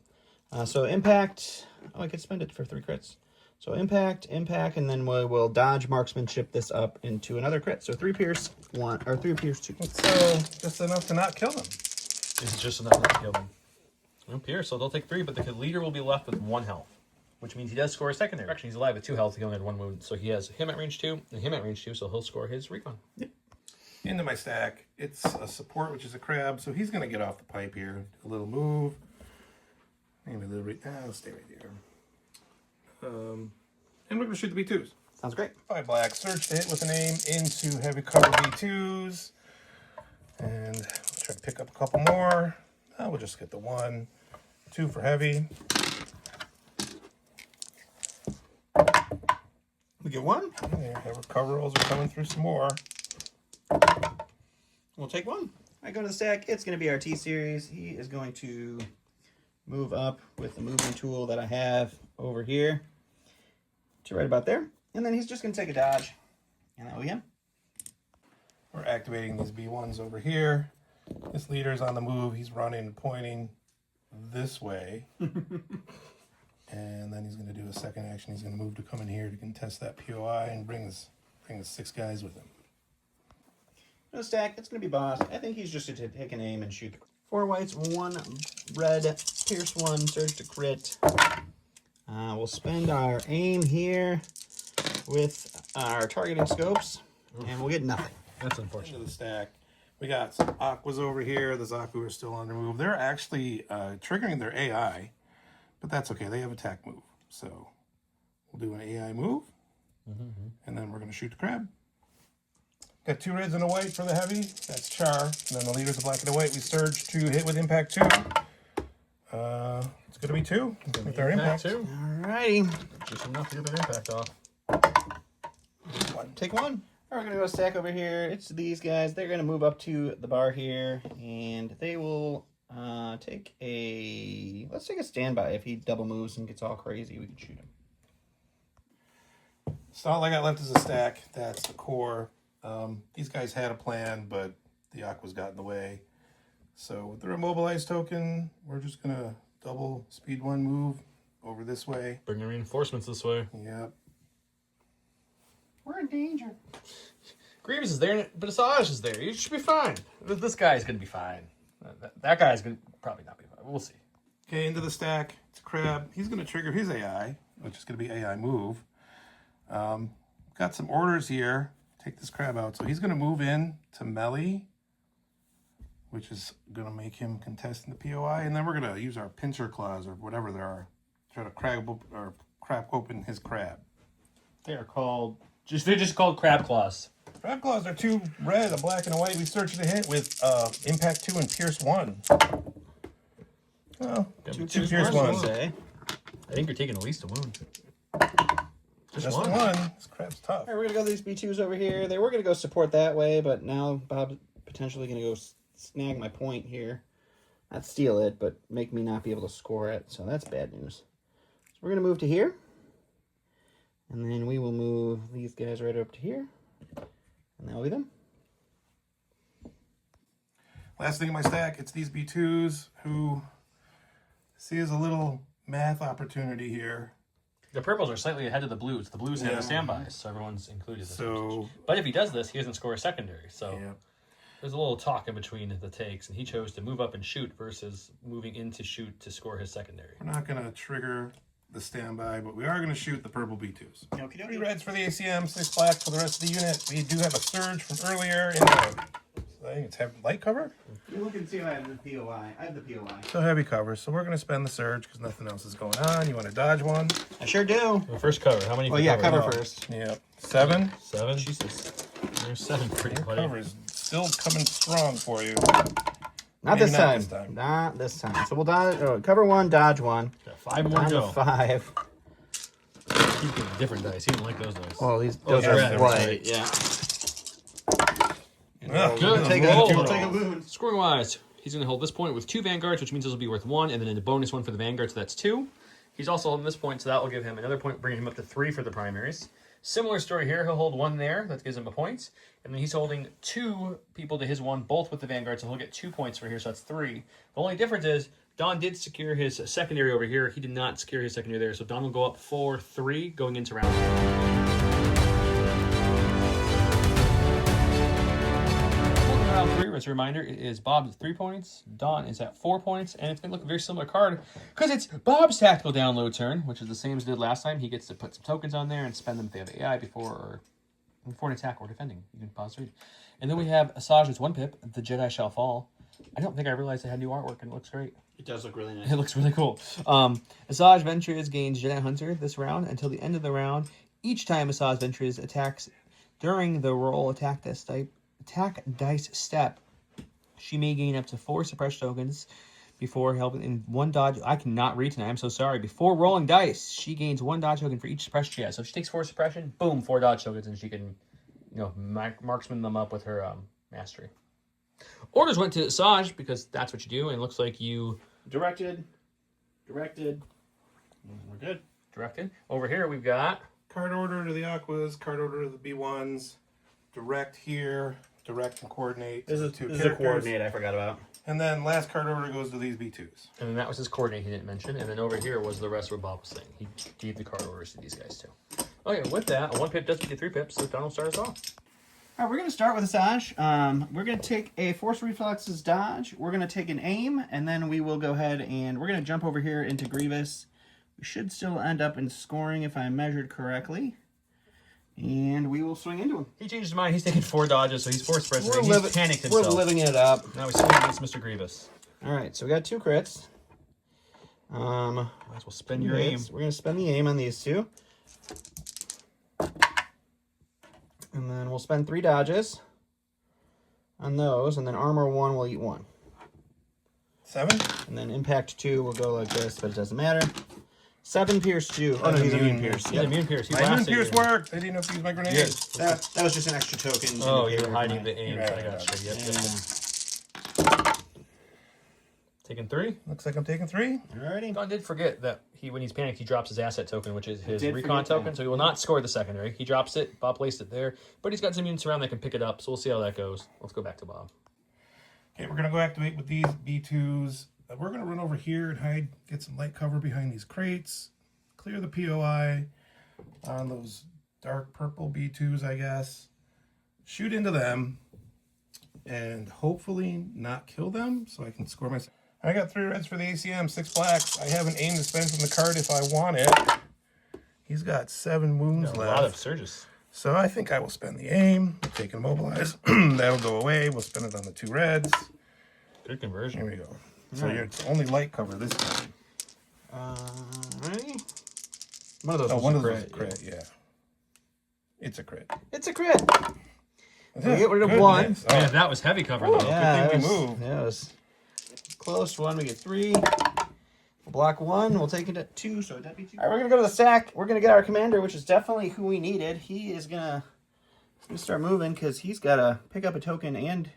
So impact, I could spend it for 3 crits. So impact, and then we will dodge marksmanship this up into another crit. So 3 pierce 1, or 3 pierce 2. So just enough to not kill them. It's just enough to kill them. No pierce, so they'll take 3, but the leader will be left with 1 health. Which means he does score a secondary. Actually, he's alive with 2 health. He only had 1 wound. So he has him at range 2 and him at range 2, so he'll score his recon. Yep. Into my stack, it's a support, which is a crab, so he's going to get off the pipe here. A little move. Maybe a little... I'll stay right there. And we're going to shoot the B2s. Sounds great. 5 black, surge to hit with an aim into heavy cover B2s. And we'll try to pick up a couple more. We'll just get the 1. 2 for heavy. We get 1. Yeah, heavy cover rolls are coming through some more. We'll take 1. I go to the stack. It's going to be our T-Series. He is going to move up with the moving tool that I have over here to right about there. And then he's just going to take a dodge. And that'll be him. We're activating these B1s over here. This leader's on the move. He's running and pointing this way. And then he's going to do a second action. He's going to move to come in here to contest that POI and bring his 6 guys with him. No stack. It's going to be boss. I think he's just to take an aim and shoot. 4 whites, 1 red, pierce 1, surge to crit. We'll spend our aim here with our targeting scopes, and we'll get nothing. That's unfortunate. Into the stack. We got some Aquas over here. The Zaku are still on the move. They're actually triggering their AI. But that's okay. They have attack move. So we'll do an AI move. And then we're going to shoot the crab. Got 2 reds and a white for the heavy. That's char. And then the leader's a black and a white. We surge to hit with impact 2. It's going to be 2 with our impact. 2. Alrighty. Just enough to get that impact off. Take 1. We're going to go stack over here. It's these guys. They're going to move up to the bar here, and they will take a... Let's take a standby. If he double moves and gets all crazy, we can shoot him. So all I got left is a stack. That's the core. These guys had a plan, but the Aqua's got in the way. So with the immobilized token, we're just going to double speed 1 move over this way. Bring the reinforcements this way. Yep. We're in danger. Grievous is there, but Asajj is there. You should be fine. This guy's going to be fine. That guy's going to probably not be fine. We'll see. Okay, into the stack. It's a crab. He's going to trigger his AI, which is going to be AI move. Got some orders here. Take this crab out. So he's going to move in to melee, which is going to make him contest in the POI. And then we're going to use our pincer claws or whatever they are. Try to crack open his crab. They are called... They're just called crab claws. Crab claws are 2 red, a black, and a white. We search the hit with impact 2 and pierce 1. Oh, 2 pierce 1. I think you're taking at least a wound. Just one. This crab's tough. All right, we're going to go these B2s over here. They were going to go support that way, but now Bob's potentially going to go snag my point here. Not steal it, but make me not be able to score it. So that's bad news. So we're going to move to here. And then we will move these guys right up to here. And that'll be them. Last thing in my stack, it's these B2s who see as a little math opportunity here. The purples are slightly ahead of the blues. The blues have the standbys, so everyone's included. So, but if he does this, he doesn't score a secondary. So yeah. There's a little talk in between the takes, and he chose to move up and shoot versus moving in to shoot to score his secondary. We're not going to trigger the standby, but we are going to shoot the purple B2s. 3 reds for the ACM, 6 black for the rest of the unit. We do have a surge from earlier in the... I think it's light cover? You look and see if I have the POI. I have the POI. So heavy cover. So we're going to spend the surge because nothing else is going on. You want to dodge one? I sure do. The first cover. How many? Oh, yeah, cover first. Yep. 7. 7? Jesus. There's 7 pretty buddy. Cover is still coming strong for you. Not this time. Not this time. So we'll dodge. Oh, cover 1, dodge 1. Got 5 more to go. 5. He's getting different dice. He didn't like those dice. Oh, those are right. Yeah. Good. We'll take a wound. Scoring wise, he's going to hold this point with 2 vanguards, which means this will be worth 1, and then a bonus 1 for the vanguard, so that's 2. He's also holding this point, so that will give him another point, bringing him up to 3 for the primaries. Similar story here. He'll hold 1 there. That gives him a point. And then he's holding 2 people to his 1, both with the vanguard, so he'll get 2 points for here, so that's 3. The only difference is Don did secure his secondary over here. He did not secure his secondary there, so Don will go up 4-3 going into round 1. Round 3, as a reminder, is Bob at 3 points, Don is at 4 points, and it's going to look a very similar card because it's Bob's tactical download turn, which is the same as he did last time. He gets to put some tokens on there and spend them if they have AI before an attack or defending. You can pause read. And then we have Asajj's 1 pip, The Jedi Shall Fall. I don't think I realized it had new artwork, and it looks great. It does look really nice. It looks really cool. Asajj Ventress gains Jedi Hunter this round until the end of the round. Each time Asajj Ventress attacks during the roll attack dice step, she may gain up to 4 suppressed tokens before helping in 1 dodge. I cannot read tonight. I'm so sorry. Before rolling dice, she gains 1 dodge token for each suppression she has. So if she takes 4 suppression, boom, 4 dodge tokens, and she can, marksman them up with her mastery. Orders went to Asajj because that's what you do, and it looks like you Directed. We're good. directed. Over here we've got Card order to the Aquas, card order to the B1s, direct here, direct and coordinate. This is a coordinate I forgot about. And then last card order goes to these B2s. And then that was his coordinate he didn't mention. And then over here was the rest of what Bob was saying. He gave the card orders to these guys too. Okay, with that, a 1 pip does get you 3 pips, so Don will start us off. All right, we're going to start with Asajj. We're going to take a Force Reflexes dodge. We're going to take an aim, and then we will go ahead and we're going to jump over here into Grievous. We should still end up in scoring if I measured correctly. And we will swing into him. He changed his mind. He's taking 4 dodges, so he's force pressing. He's panicked himself. We're living it up. Now he's swinging against Mr. Grievous. All right, so we got 2 crits. Might as well spend your aim. We're going to spend the aim on these two. And then we'll spend 3 dodges on those, and then armor 1 will eat 1. 7. And then impact 2 will go like this, but it doesn't matter. 7 pierce 2. Oh no, he's immune pierce. He's immune pierce. He My immune blasted pierce you. worked. I didn't know if to use my grenades. That was just an extra token. Oh, you were hiding the aim. Right, I got you. Yep, Yeah. yep. Taking 3. Looks like I'm taking 3. Alrighty. Don did forget that when he's panicked, he drops his asset token, which is his Did recon forget that. token, so he will not score the secondary. He drops it. Bob placed it there, but he's got some units around that can pick it up, so we'll see how that goes. Let's go back to Bob. Okay, we're going to go activate with these B2s. We're going to run over here and hide, get some light cover behind these crates. Clear the POI on those dark purple B2s, I guess. Shoot into them and hopefully not kill them so I can score myself. I got 3 reds for the ACM, 6 blacks. I have an aim to spend from the card if I want it. He's got 7 wounds A left. lot of surges. So I think I will spend the aim, take and mobilize. That'll go away. We'll spend it on the 2 reds. Good conversion. Here we go. So it's only light cover this time. Ready? One of those Oh, was one a of those crit. is a crit, yeah. It's a crit. It's a crit. Yeah, get rid of goodness. 1. Oh, Man, that was heavy cover, though. Yeah, thing that we was, moved. that was close. 1, we get 3. We'll block 1. We'll take it at 2. So that'd be 2. All right, we're gonna go to the stack. We're gonna get our commander, which is definitely who we needed. He is gonna start moving because he's gotta pick up a token and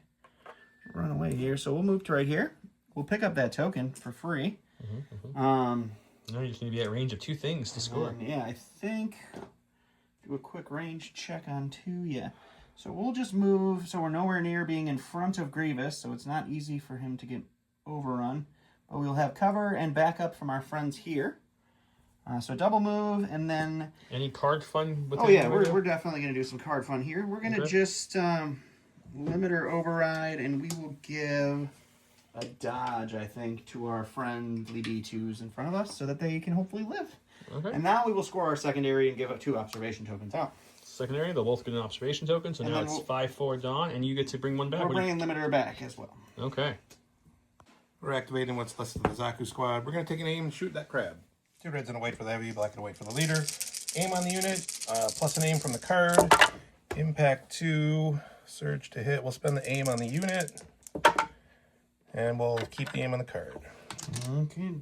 run away here. So we'll move to right here. We'll pick up that token for free. No, you just need to be at range of 2 things to score. Yeah, I think do a quick range check on 2. Yeah. So we'll just move so we're nowhere near being in front of Grievous, so it's not easy for him to get overrun. But we'll have cover and backup from our friends here. So double move, and then... Any card fun with Oh yeah, we're definitely going to do some card fun here. We're going to just limit our override, and we will give a dodge, I think, to our friendly B2s in front of us so that they can hopefully live. Okay. And now we will score our secondary and give up 2 observation tokens out. Secondary, they'll both get an observation token, so And now then it's we'll- 5-4 Dawn, and you get to bring 1 back. We're bringing limiter back as well. Okay. We're activating what's left of the Zaku squad. We're going to take an aim and shoot that crab. 2 reds and a white for the heavy, black and a white for the leader. Aim on the unit, plus an aim from the card. Impact 2, surge to hit. We'll spend the aim on the unit, and we'll keep the aim on the card. Okay.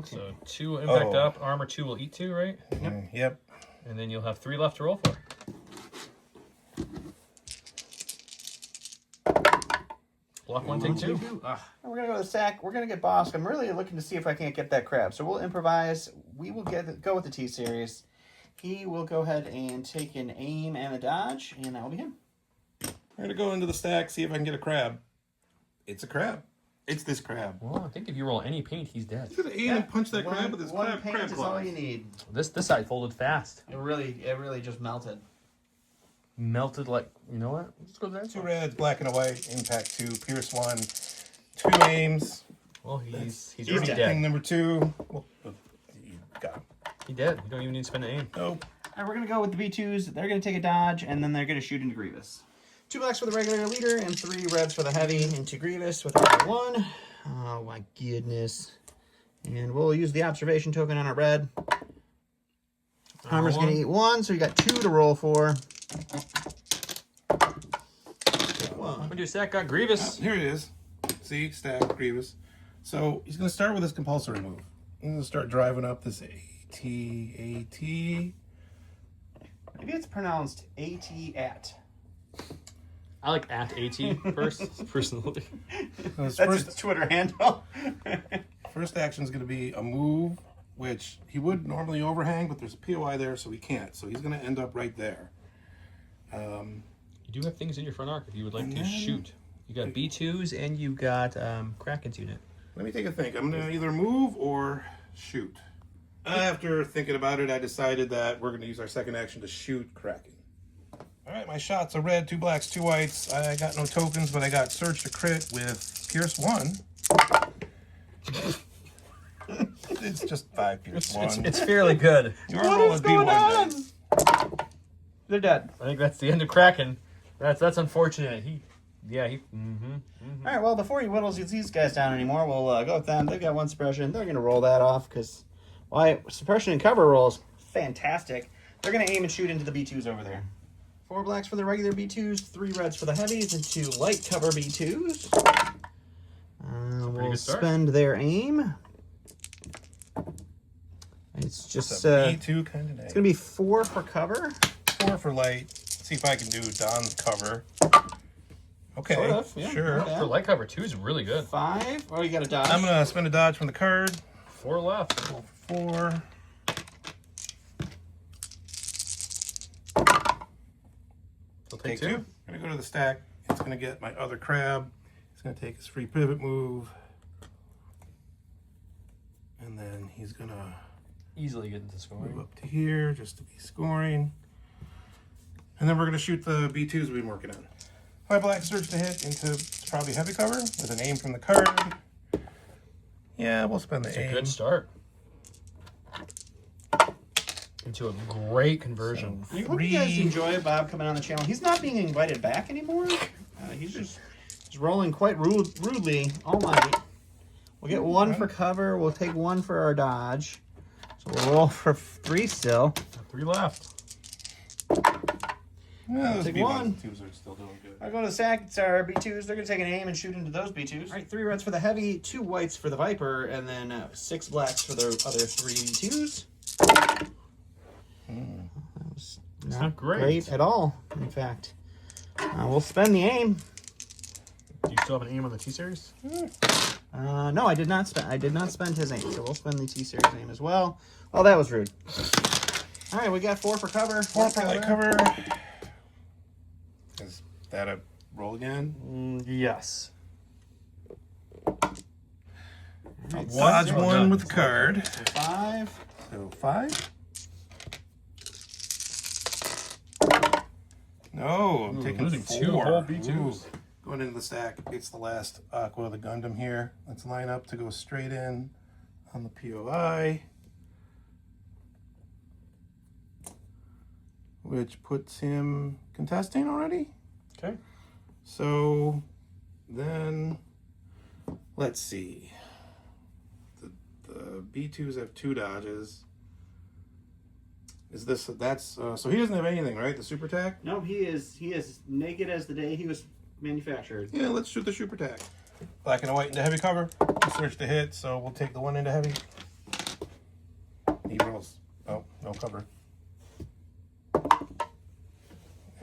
So 2 impact up, armor 2 will eat 2, right? Yep. And then you'll have 3 left to roll for. Block 1, take 2. We're going to go to the stack. We're going to get Bosk. I'm really looking to see if I can't get that crab. So we'll improvise. We will go with the T-Series. He will go ahead and take an aim and a dodge, and that will be him. We're going to go into the stack, see if I can get a crab. It's a crab. It's this crab. Well, I think if you roll any paint, he's dead. He's going to aim and punch that crab with his crab paint is all claws. you need. This side folded fast. It really just melted. Melted like, you know what? Let's go there. 2 reds, black and a white, impact 2, pierce 1, 2 aims. Well, he's He's already dead. dead. Thing number 2. Well, you got him. He dead. You don't even need to spend an aim. Nope. All right, we're going to go with the B2s. They're going to take a dodge, and then they're going to shoot into Grievous. 2 blacks for the regular leader, and 3 reds for the heavy into Grievous with armor 1. Oh, my goodness. And we'll use the observation token on our red. Armor's going to eat 1, so you got 2 to roll for. We do stack got Grievous. Here it is. See, stack, Grievous. So he's going to start with his compulsory move. He's going to start driving up this AT. Maybe it's pronounced AT-AT. I like at AT first, personally. So his That's his Twitter handle. first action is going to be a move, which he would normally overhang, but there's a POI there, so he can't. So he's going to end up right there. You do have things in your front arc if you would like to shoot. You got B2s and you got Kraken's unit. Let me take a think. I'm going to either move or shoot. After thinking about it, I decided that we're going to use our second action to shoot Kraken. All right, my shots are red, 2 blacks, 2 whites. I got no tokens, but I got Surge to Crit with Pierce 1. It's just 5 Pierce 1. It's fairly good. Your roll would be 1 then. They're dead. I think that's the end of Kraken. That's unfortunate. He Yeah, he. All right, well, before he whittles these guys down anymore, we'll go with them. They've got one suppression. They're going to roll that off because, well, suppression and cover rolls, fantastic. They're going to aim and shoot into the B2s over there. 4 blacks for the regular B2s, 3 reds for the heavies, and 2 light cover B2s. We'll spend their aim. It's just B2 kind of night. It's going to be 4 for cover. 4 for light. See if I can do Don's cover. Okay, Sort of, yeah, sure. okay. For light cover 2 is really good. 5. Oh, you got a dodge. I'm gonna spend a dodge from the card. 4 left. 4. He'll Take take 2. 2. I'm gonna go to the stack. It's gonna get my other crab. He's gonna take his free pivot move. And then he's gonna Easily get into scoring. move up to here just to be scoring. And then we're gonna shoot the B2s we've been working on. 5 black surge to hit into probably heavy cover with an aim from the card. Yeah, we'll spend the It's aim. a good start. Into a great conversion. I hope you guys enjoy Bob coming on the channel. He's not being invited back anymore. He's rolling quite rudely all night. We'll get 1 for cover. We'll take 1 for our dodge. So we'll roll for 3 still. 3 left. Yeah, those Take B1s 1. and 2s are still doing good. I go to the sack. It's our B2s. They're going to take an aim and shoot into those B2s. All right, 3 reds for the heavy, 2 whites for the Viper, and then 6 blacks for the other 3 B2s. That was not great at all, in fact. We'll spend the aim. Do you still have an aim on the T-Series? No, I did not spend his aim, so we'll spend the T-Series aim as well. Oh, that was rude. All right, we got 4 for cover. 4 for light cover. Is that a roll again? Yes. Dodge 1 with the card. So 5. So 5. No, I'm taking losing 4. 2 whole B2s. Ooh. Going into the stack. It's the last Aqua of the Gundam here. Let's line up to go straight in on the POI. Which puts him contesting already. Okay. So then, let's see. The B2s have 2 dodges. Is this, that's, so he doesn't have anything, right? The super tack? No, he is naked as the day he was manufactured. Yeah, let's shoot the super tack. Black and a white into heavy cover. Search to hit, so we'll take the 1 into heavy. He rolls. Oh, no cover.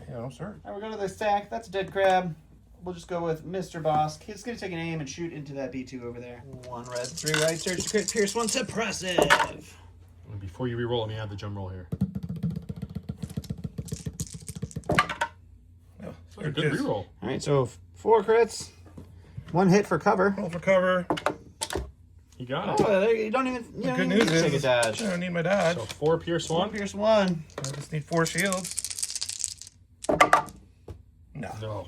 No, sir. All right, we'll go to the stack. That's a dead crab. We'll just go with Mr. Boss. He's going to take an aim and shoot into that B2 over there. 1 red, 3 white, search to crit, pierce, 1 suppressive. Before you re-roll, let me add the drum roll here. Oh, A good re-roll. All right, so 4 crits, 1 hit for cover. Roll for cover. You got it. Oh, you don't even Good need news to take a is, dodge. I don't need my dodge. So 4 pierce 1. Pierce 1. I just need 4 shields. No. No.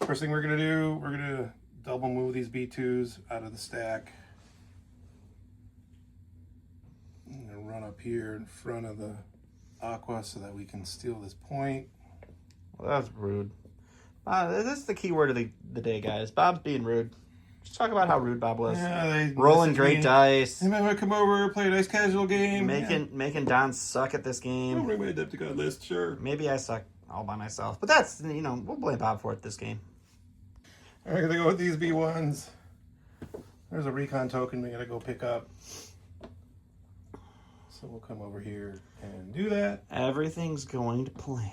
First thing we're gonna do, we're gonna double move these B2s out of the stack. I'm gonna run up here in front of the Aqua so that we can steal this point. Well, that's rude. This is the key word of the day, guys. Bob's being rude. Just talk about how rude Bob was. Yeah, they Rolling great dice. They might want to come over, play a nice casual game. Making Don suck at this I'll game. bring my Adepticon list, sure. Maybe I suck all by myself. But that's, we'll blame Bob for it this game. Alright, gonna go with these B1s. There's a recon token we gotta go pick up. So we'll come over here and do that. Everything's going to plan.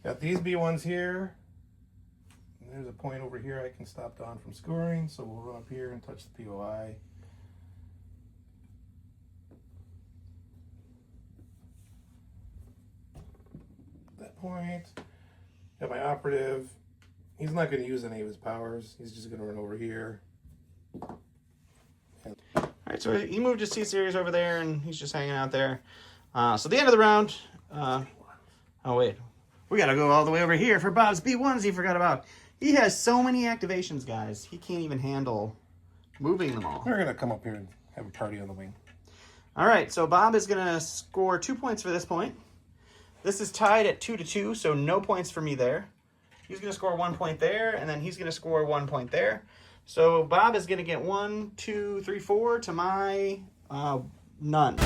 Got these B1s here. There's a point over here I can stop Don from scoring, so we'll run up here and touch the POI. At that point, got my operative. He's not going to use any of his powers. He's just going to run over here. All right, so he moved his T-Series over there, and he's just hanging out there. So the end of the round. Oh, wait. We got to go all the way over here for Bob's B1s he forgot about. He has so many activations, guys. He can't even handle moving them all. We're going to come up here and have a party on the wing. All right, so Bob is going to score 2 points for this point. This is tied at 2-2, so no points for me there. He's going to score 1 point there, and then he's going to score 1 point there. So Bob is going to get 1, 2, 3, 4 to my none.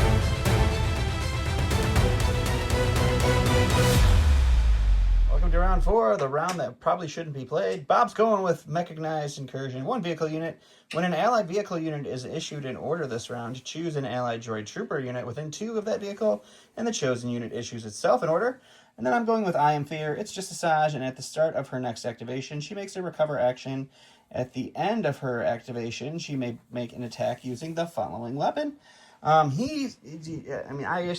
Welcome to round 4, the round that probably shouldn't be played. Bob's going with mechanized incursion, 1 vehicle unit. When an allied vehicle unit is issued in order this round, choose an allied droid trooper unit within 2 of that vehicle, and the chosen unit issues itself in order. And then I'm going with I Am Fear. It's just a Saj, and at the start of her next activation, she makes a recover action. At the end of her activation, she may make an attack using the following weapon. I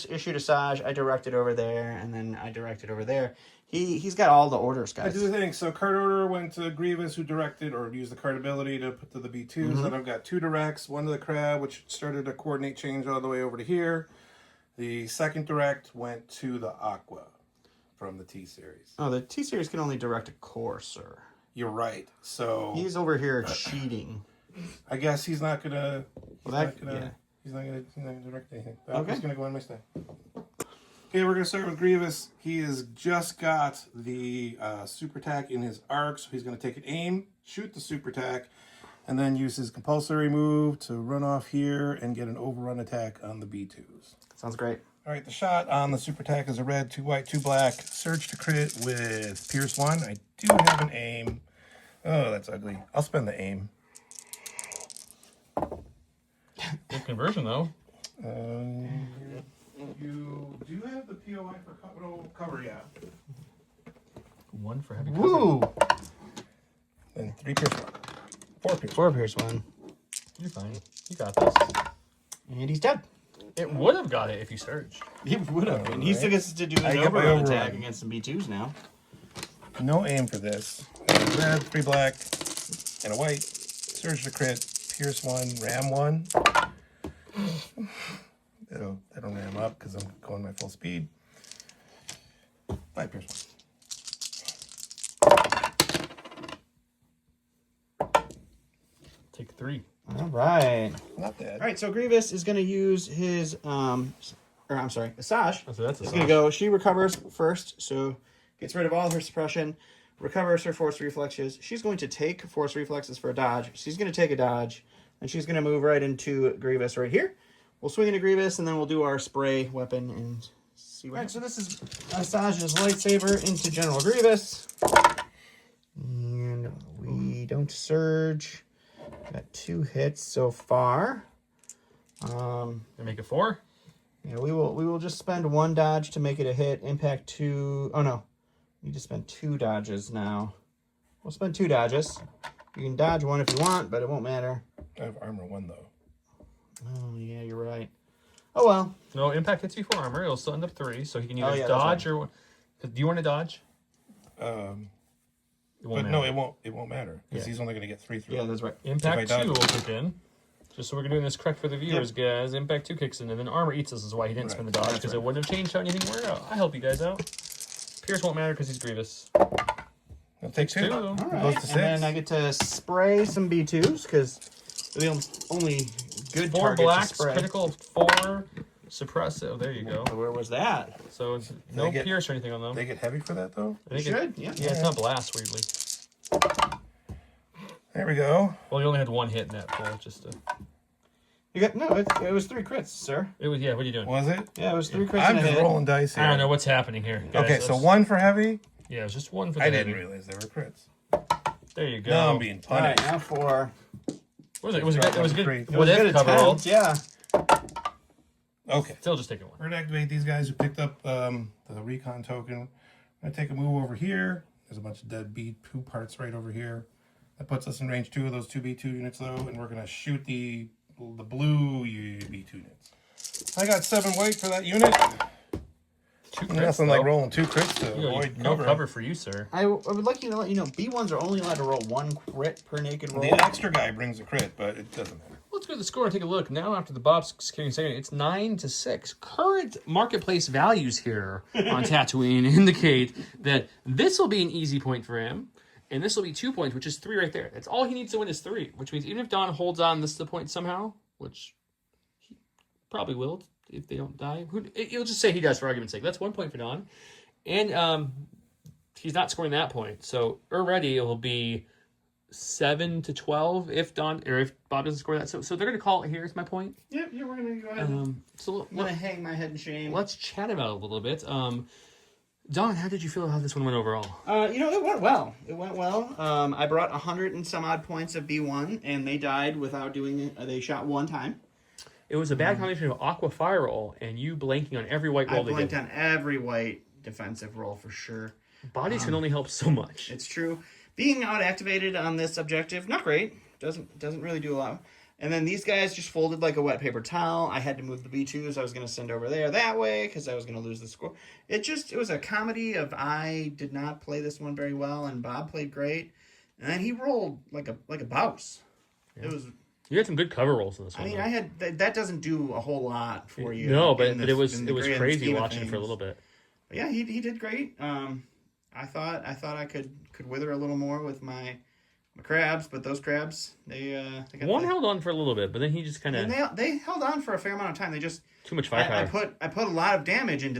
issued a Saj, I directed over there, and then I directed over there. He's got all the orders, guys. I do the thing. So card order went to Grievous, who directed or used the card ability to put to the B2s. Then I've got 2 directs, 1 to the Crab, which started a coordinate change all the way over to here. The second direct went to the Aqua from the T-Series. Oh, the T-Series can only direct a core, sir. You're right. So He's over here cheating. I guess he's not gonna. He's Well, not gonna direct anything. Okay. He's gonna go on my stand. Okay, we're gonna start with Grievous. He has just got the super attack in his arc, so he's gonna take an aim, shoot the super attack, and then use his compulsory move to run off here and get an overrun attack on the B2s. Sounds great. All right, the shot on the super attack is a red, 2 white, 2 black. Surge to crit with Pierce 1. I do have an aim. Oh, that's ugly. I'll spend the aim. Good conversion, though. You do have the POI for cover, yeah. 1 for heavy cover. Woo! Then 3 Pierce 1. 4 Pierce 1. 4 Pierce 1. You're fine. You got this. And he's dead. It would have got it if you surged. He would have. And he still gets to do I his get my overrun overrun. attack against some B2s now. No aim for this. Red, 3 black, and a white. Surge to crit. Pierce 1. Ram 1. That'll ram up because I'm going my full speed. 5 Pierce 1. Take 3. All right. Not bad. All right, so Grievous is going to use his, Asajj. So that's a He's going to go, she recovers first, so gets rid of all her suppression, recovers her force reflexes. She's going to take force reflexes for a dodge. She's going to take a dodge, and she's going to move right into Grievous right here. We'll swing into Grievous, and then we'll do our spray weapon and see what happens. So this is Asajj's lightsaber into General Grievous. And we don't surge. Got 2 hits so far. Make it 4. Yeah, we will just spend 1 dodge to make it a hit. Impact 2. Oh no, you just spend 2 dodges now. We'll spend 2 dodges. You can dodge 1 if you want, but it won't matter. I have armor 1 though. Oh yeah, you're right. Oh well. No, impact hits before armor. It'll still end up 3, so he can either yeah, dodge that's or. Do you want to dodge? But no, it won't. It won't matter because he's only going to get 3 through. Yeah, that's right. Impact If I 2 will dodge. kick in. Just so we're doing this correct for the viewers, guys. Impact 2 kicks in, and then armor eats us is why he didn't spend the dodge, because it wouldn't have changed how anything worked out. I help you guys out. Pierce won't matter because he's Grievous. I'll take 2. All All Goes right, to 6. and then I get to spray some B2s because they're the only good 4 target blacks, to spray. critical 4, suppress. Oh, there you go. Where was that? So it's no get- pierce or anything on them. They get heavy for that though. I think Should, yeah. Yeah, it's not blast, weirdly. There we go. Well, you only had 1 hit in that pull, just to... You got no. It was 3 crits, sir. It was, yeah, what are you doing? Was it? Yeah, it was 3 crits. I'm and a just hit. rolling dice here. I don't know what's happening here. Guys, Okay, so let's- 1 for heavy. Yeah, it was just 1 for the I didn't heavy. realize they were crits. There you go. Now I'm being All right, punished. now for What was it? It was a good, it was a good, Great. it what was a if good cover roll. attempt, yeah. Okay. Still just taking 1. We're gonna activate these guys who picked up the recon token. I'm gonna take a move over here. There's a bunch of dead B2 parts right over here. That puts us in range 2 of those 2 B2 units though, and we're gonna shoot the blue B2 units. I got 7 white for that unit. 2 crits, Nothing though. like rolling 2 crits to You know, avoid no cover for you, sir. I would like you to let you know B1s are only allowed to roll 1 crit per naked roll. The extra guy brings a crit, but it doesn't matter. Let's go to the score and take a look. Now, after the Bob's carrying second, it's 9-6. Current marketplace values here on Tatooine indicate that this will be an easy point for him, and this will be 2 points, which is 3 right there. That's all he needs to win is 3, which means even if Don holds on this to the point somehow, which he probably will, if they don't die. You'll just say he does for argument's sake. That's 1 point for Don. And he's not scoring that point. So already it will be 7-12 if Bob doesn't score that. So they're going to call it here. Is my point. Yep, we're going to go ahead. So I'm going to hang my head in shame. Let's chat about it a little bit. Don, how did you feel about this one went overall? It went well. I brought 100 and some odd points of B1, and they died without doing it. They shot one time. It was a bad combination of Aqua Fire Roll and you blanking on every white roll I blanked on every white defensive roll for sure. Bodies can only help so much. It's true. Being out activated on this objective, not great. Doesn't really do a lot. And then these guys just folded like a wet paper towel. I had to move the B2s I was going to send over there that way because I was going to lose the score. It was a comedy of I did not play this one very well, and Bob played great. And then he rolled like a bouse. Yeah. You had some good cover rolls in this one. I mean, that doesn't do a whole lot for you. No, but it was crazy watching it for a little bit. But yeah, he did great. I thought I could wither a little more with my crabs, but those crabs they got one held on for a little bit, but then he just kind of they held on for a fair amount of time. They just too much firepower. I put a lot of damage into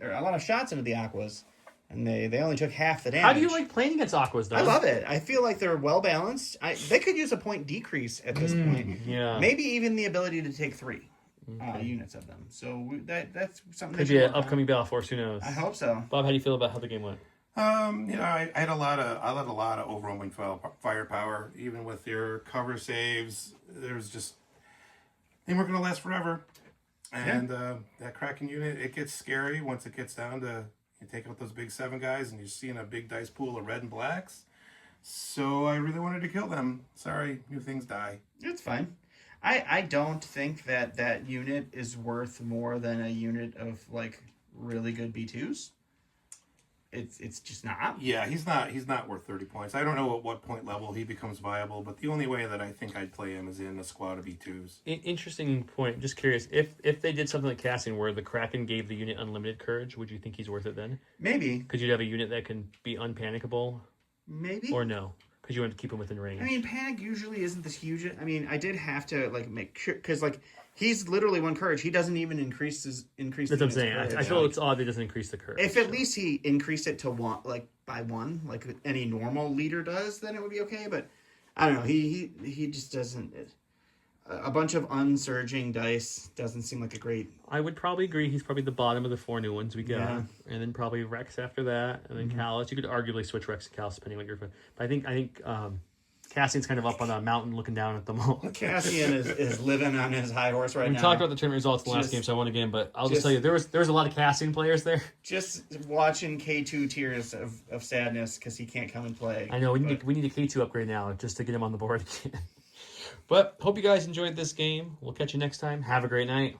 or a lot of shots into the aquas, and they only took half the damage. How do you like playing against aquas, though? I love it. I feel like they're well balanced. They could use a point decrease at this point. Yeah, maybe even the ability to take 3 units of them. So that's something. Could be an upcoming Battle Force. Who knows? I hope so. Bob, how do you feel about how the game went? I had a lot of overwhelming firepower. Even with your cover saves, they weren't going to last forever. And that Kraken unit, it gets scary once it gets down to you take out those big 7 guys and you're seeing a big dice pool of red and blacks. So I really wanted to kill them. Sorry, new things die. It's fine. I don't think that unit is worth more than a unit of like really good B2s. It's just not. Yeah, he's not worth 30 points. I don't know at what point level he becomes viable, but the only way that I think I'd play him is in a squad of B2s. Interesting point. Just curious, if they did something like casting where the Kraken gave the unit unlimited courage, would you think he's worth it then? Maybe. Because you'd have a unit that can be unpanicable? Maybe. Or no? Because you want to keep him within range. I mean, panic usually isn't this huge. I mean, I did have to like make sure because like he's literally 1 courage. He doesn't even increase. That's what I'm saying. I feel it's odd that he doesn't increase the courage. If at least he increased it to 1, like by 1, like any normal leader does, then it would be okay. But I don't know. He just doesn't. A bunch of unsurging dice doesn't seem like a great. I would probably agree. He's probably the bottom of the 4 new ones we got, and then probably Rex after that, and then Callus. You could arguably switch Rex and Callus depending on what you're. But I think Cassian's kind of up on a mountain looking down at them all. Cassian is living on his high horse right now. We talked about the tournament results in the last game, so I won a game, but I'll just tell you, there was a lot of Cassian players there. Just watching K2 tears of sadness because he can't come and play. I know, we need a K2 upgrade now just to get him on the board again. But hope you guys enjoyed this game. We'll catch you next time. Have a great night.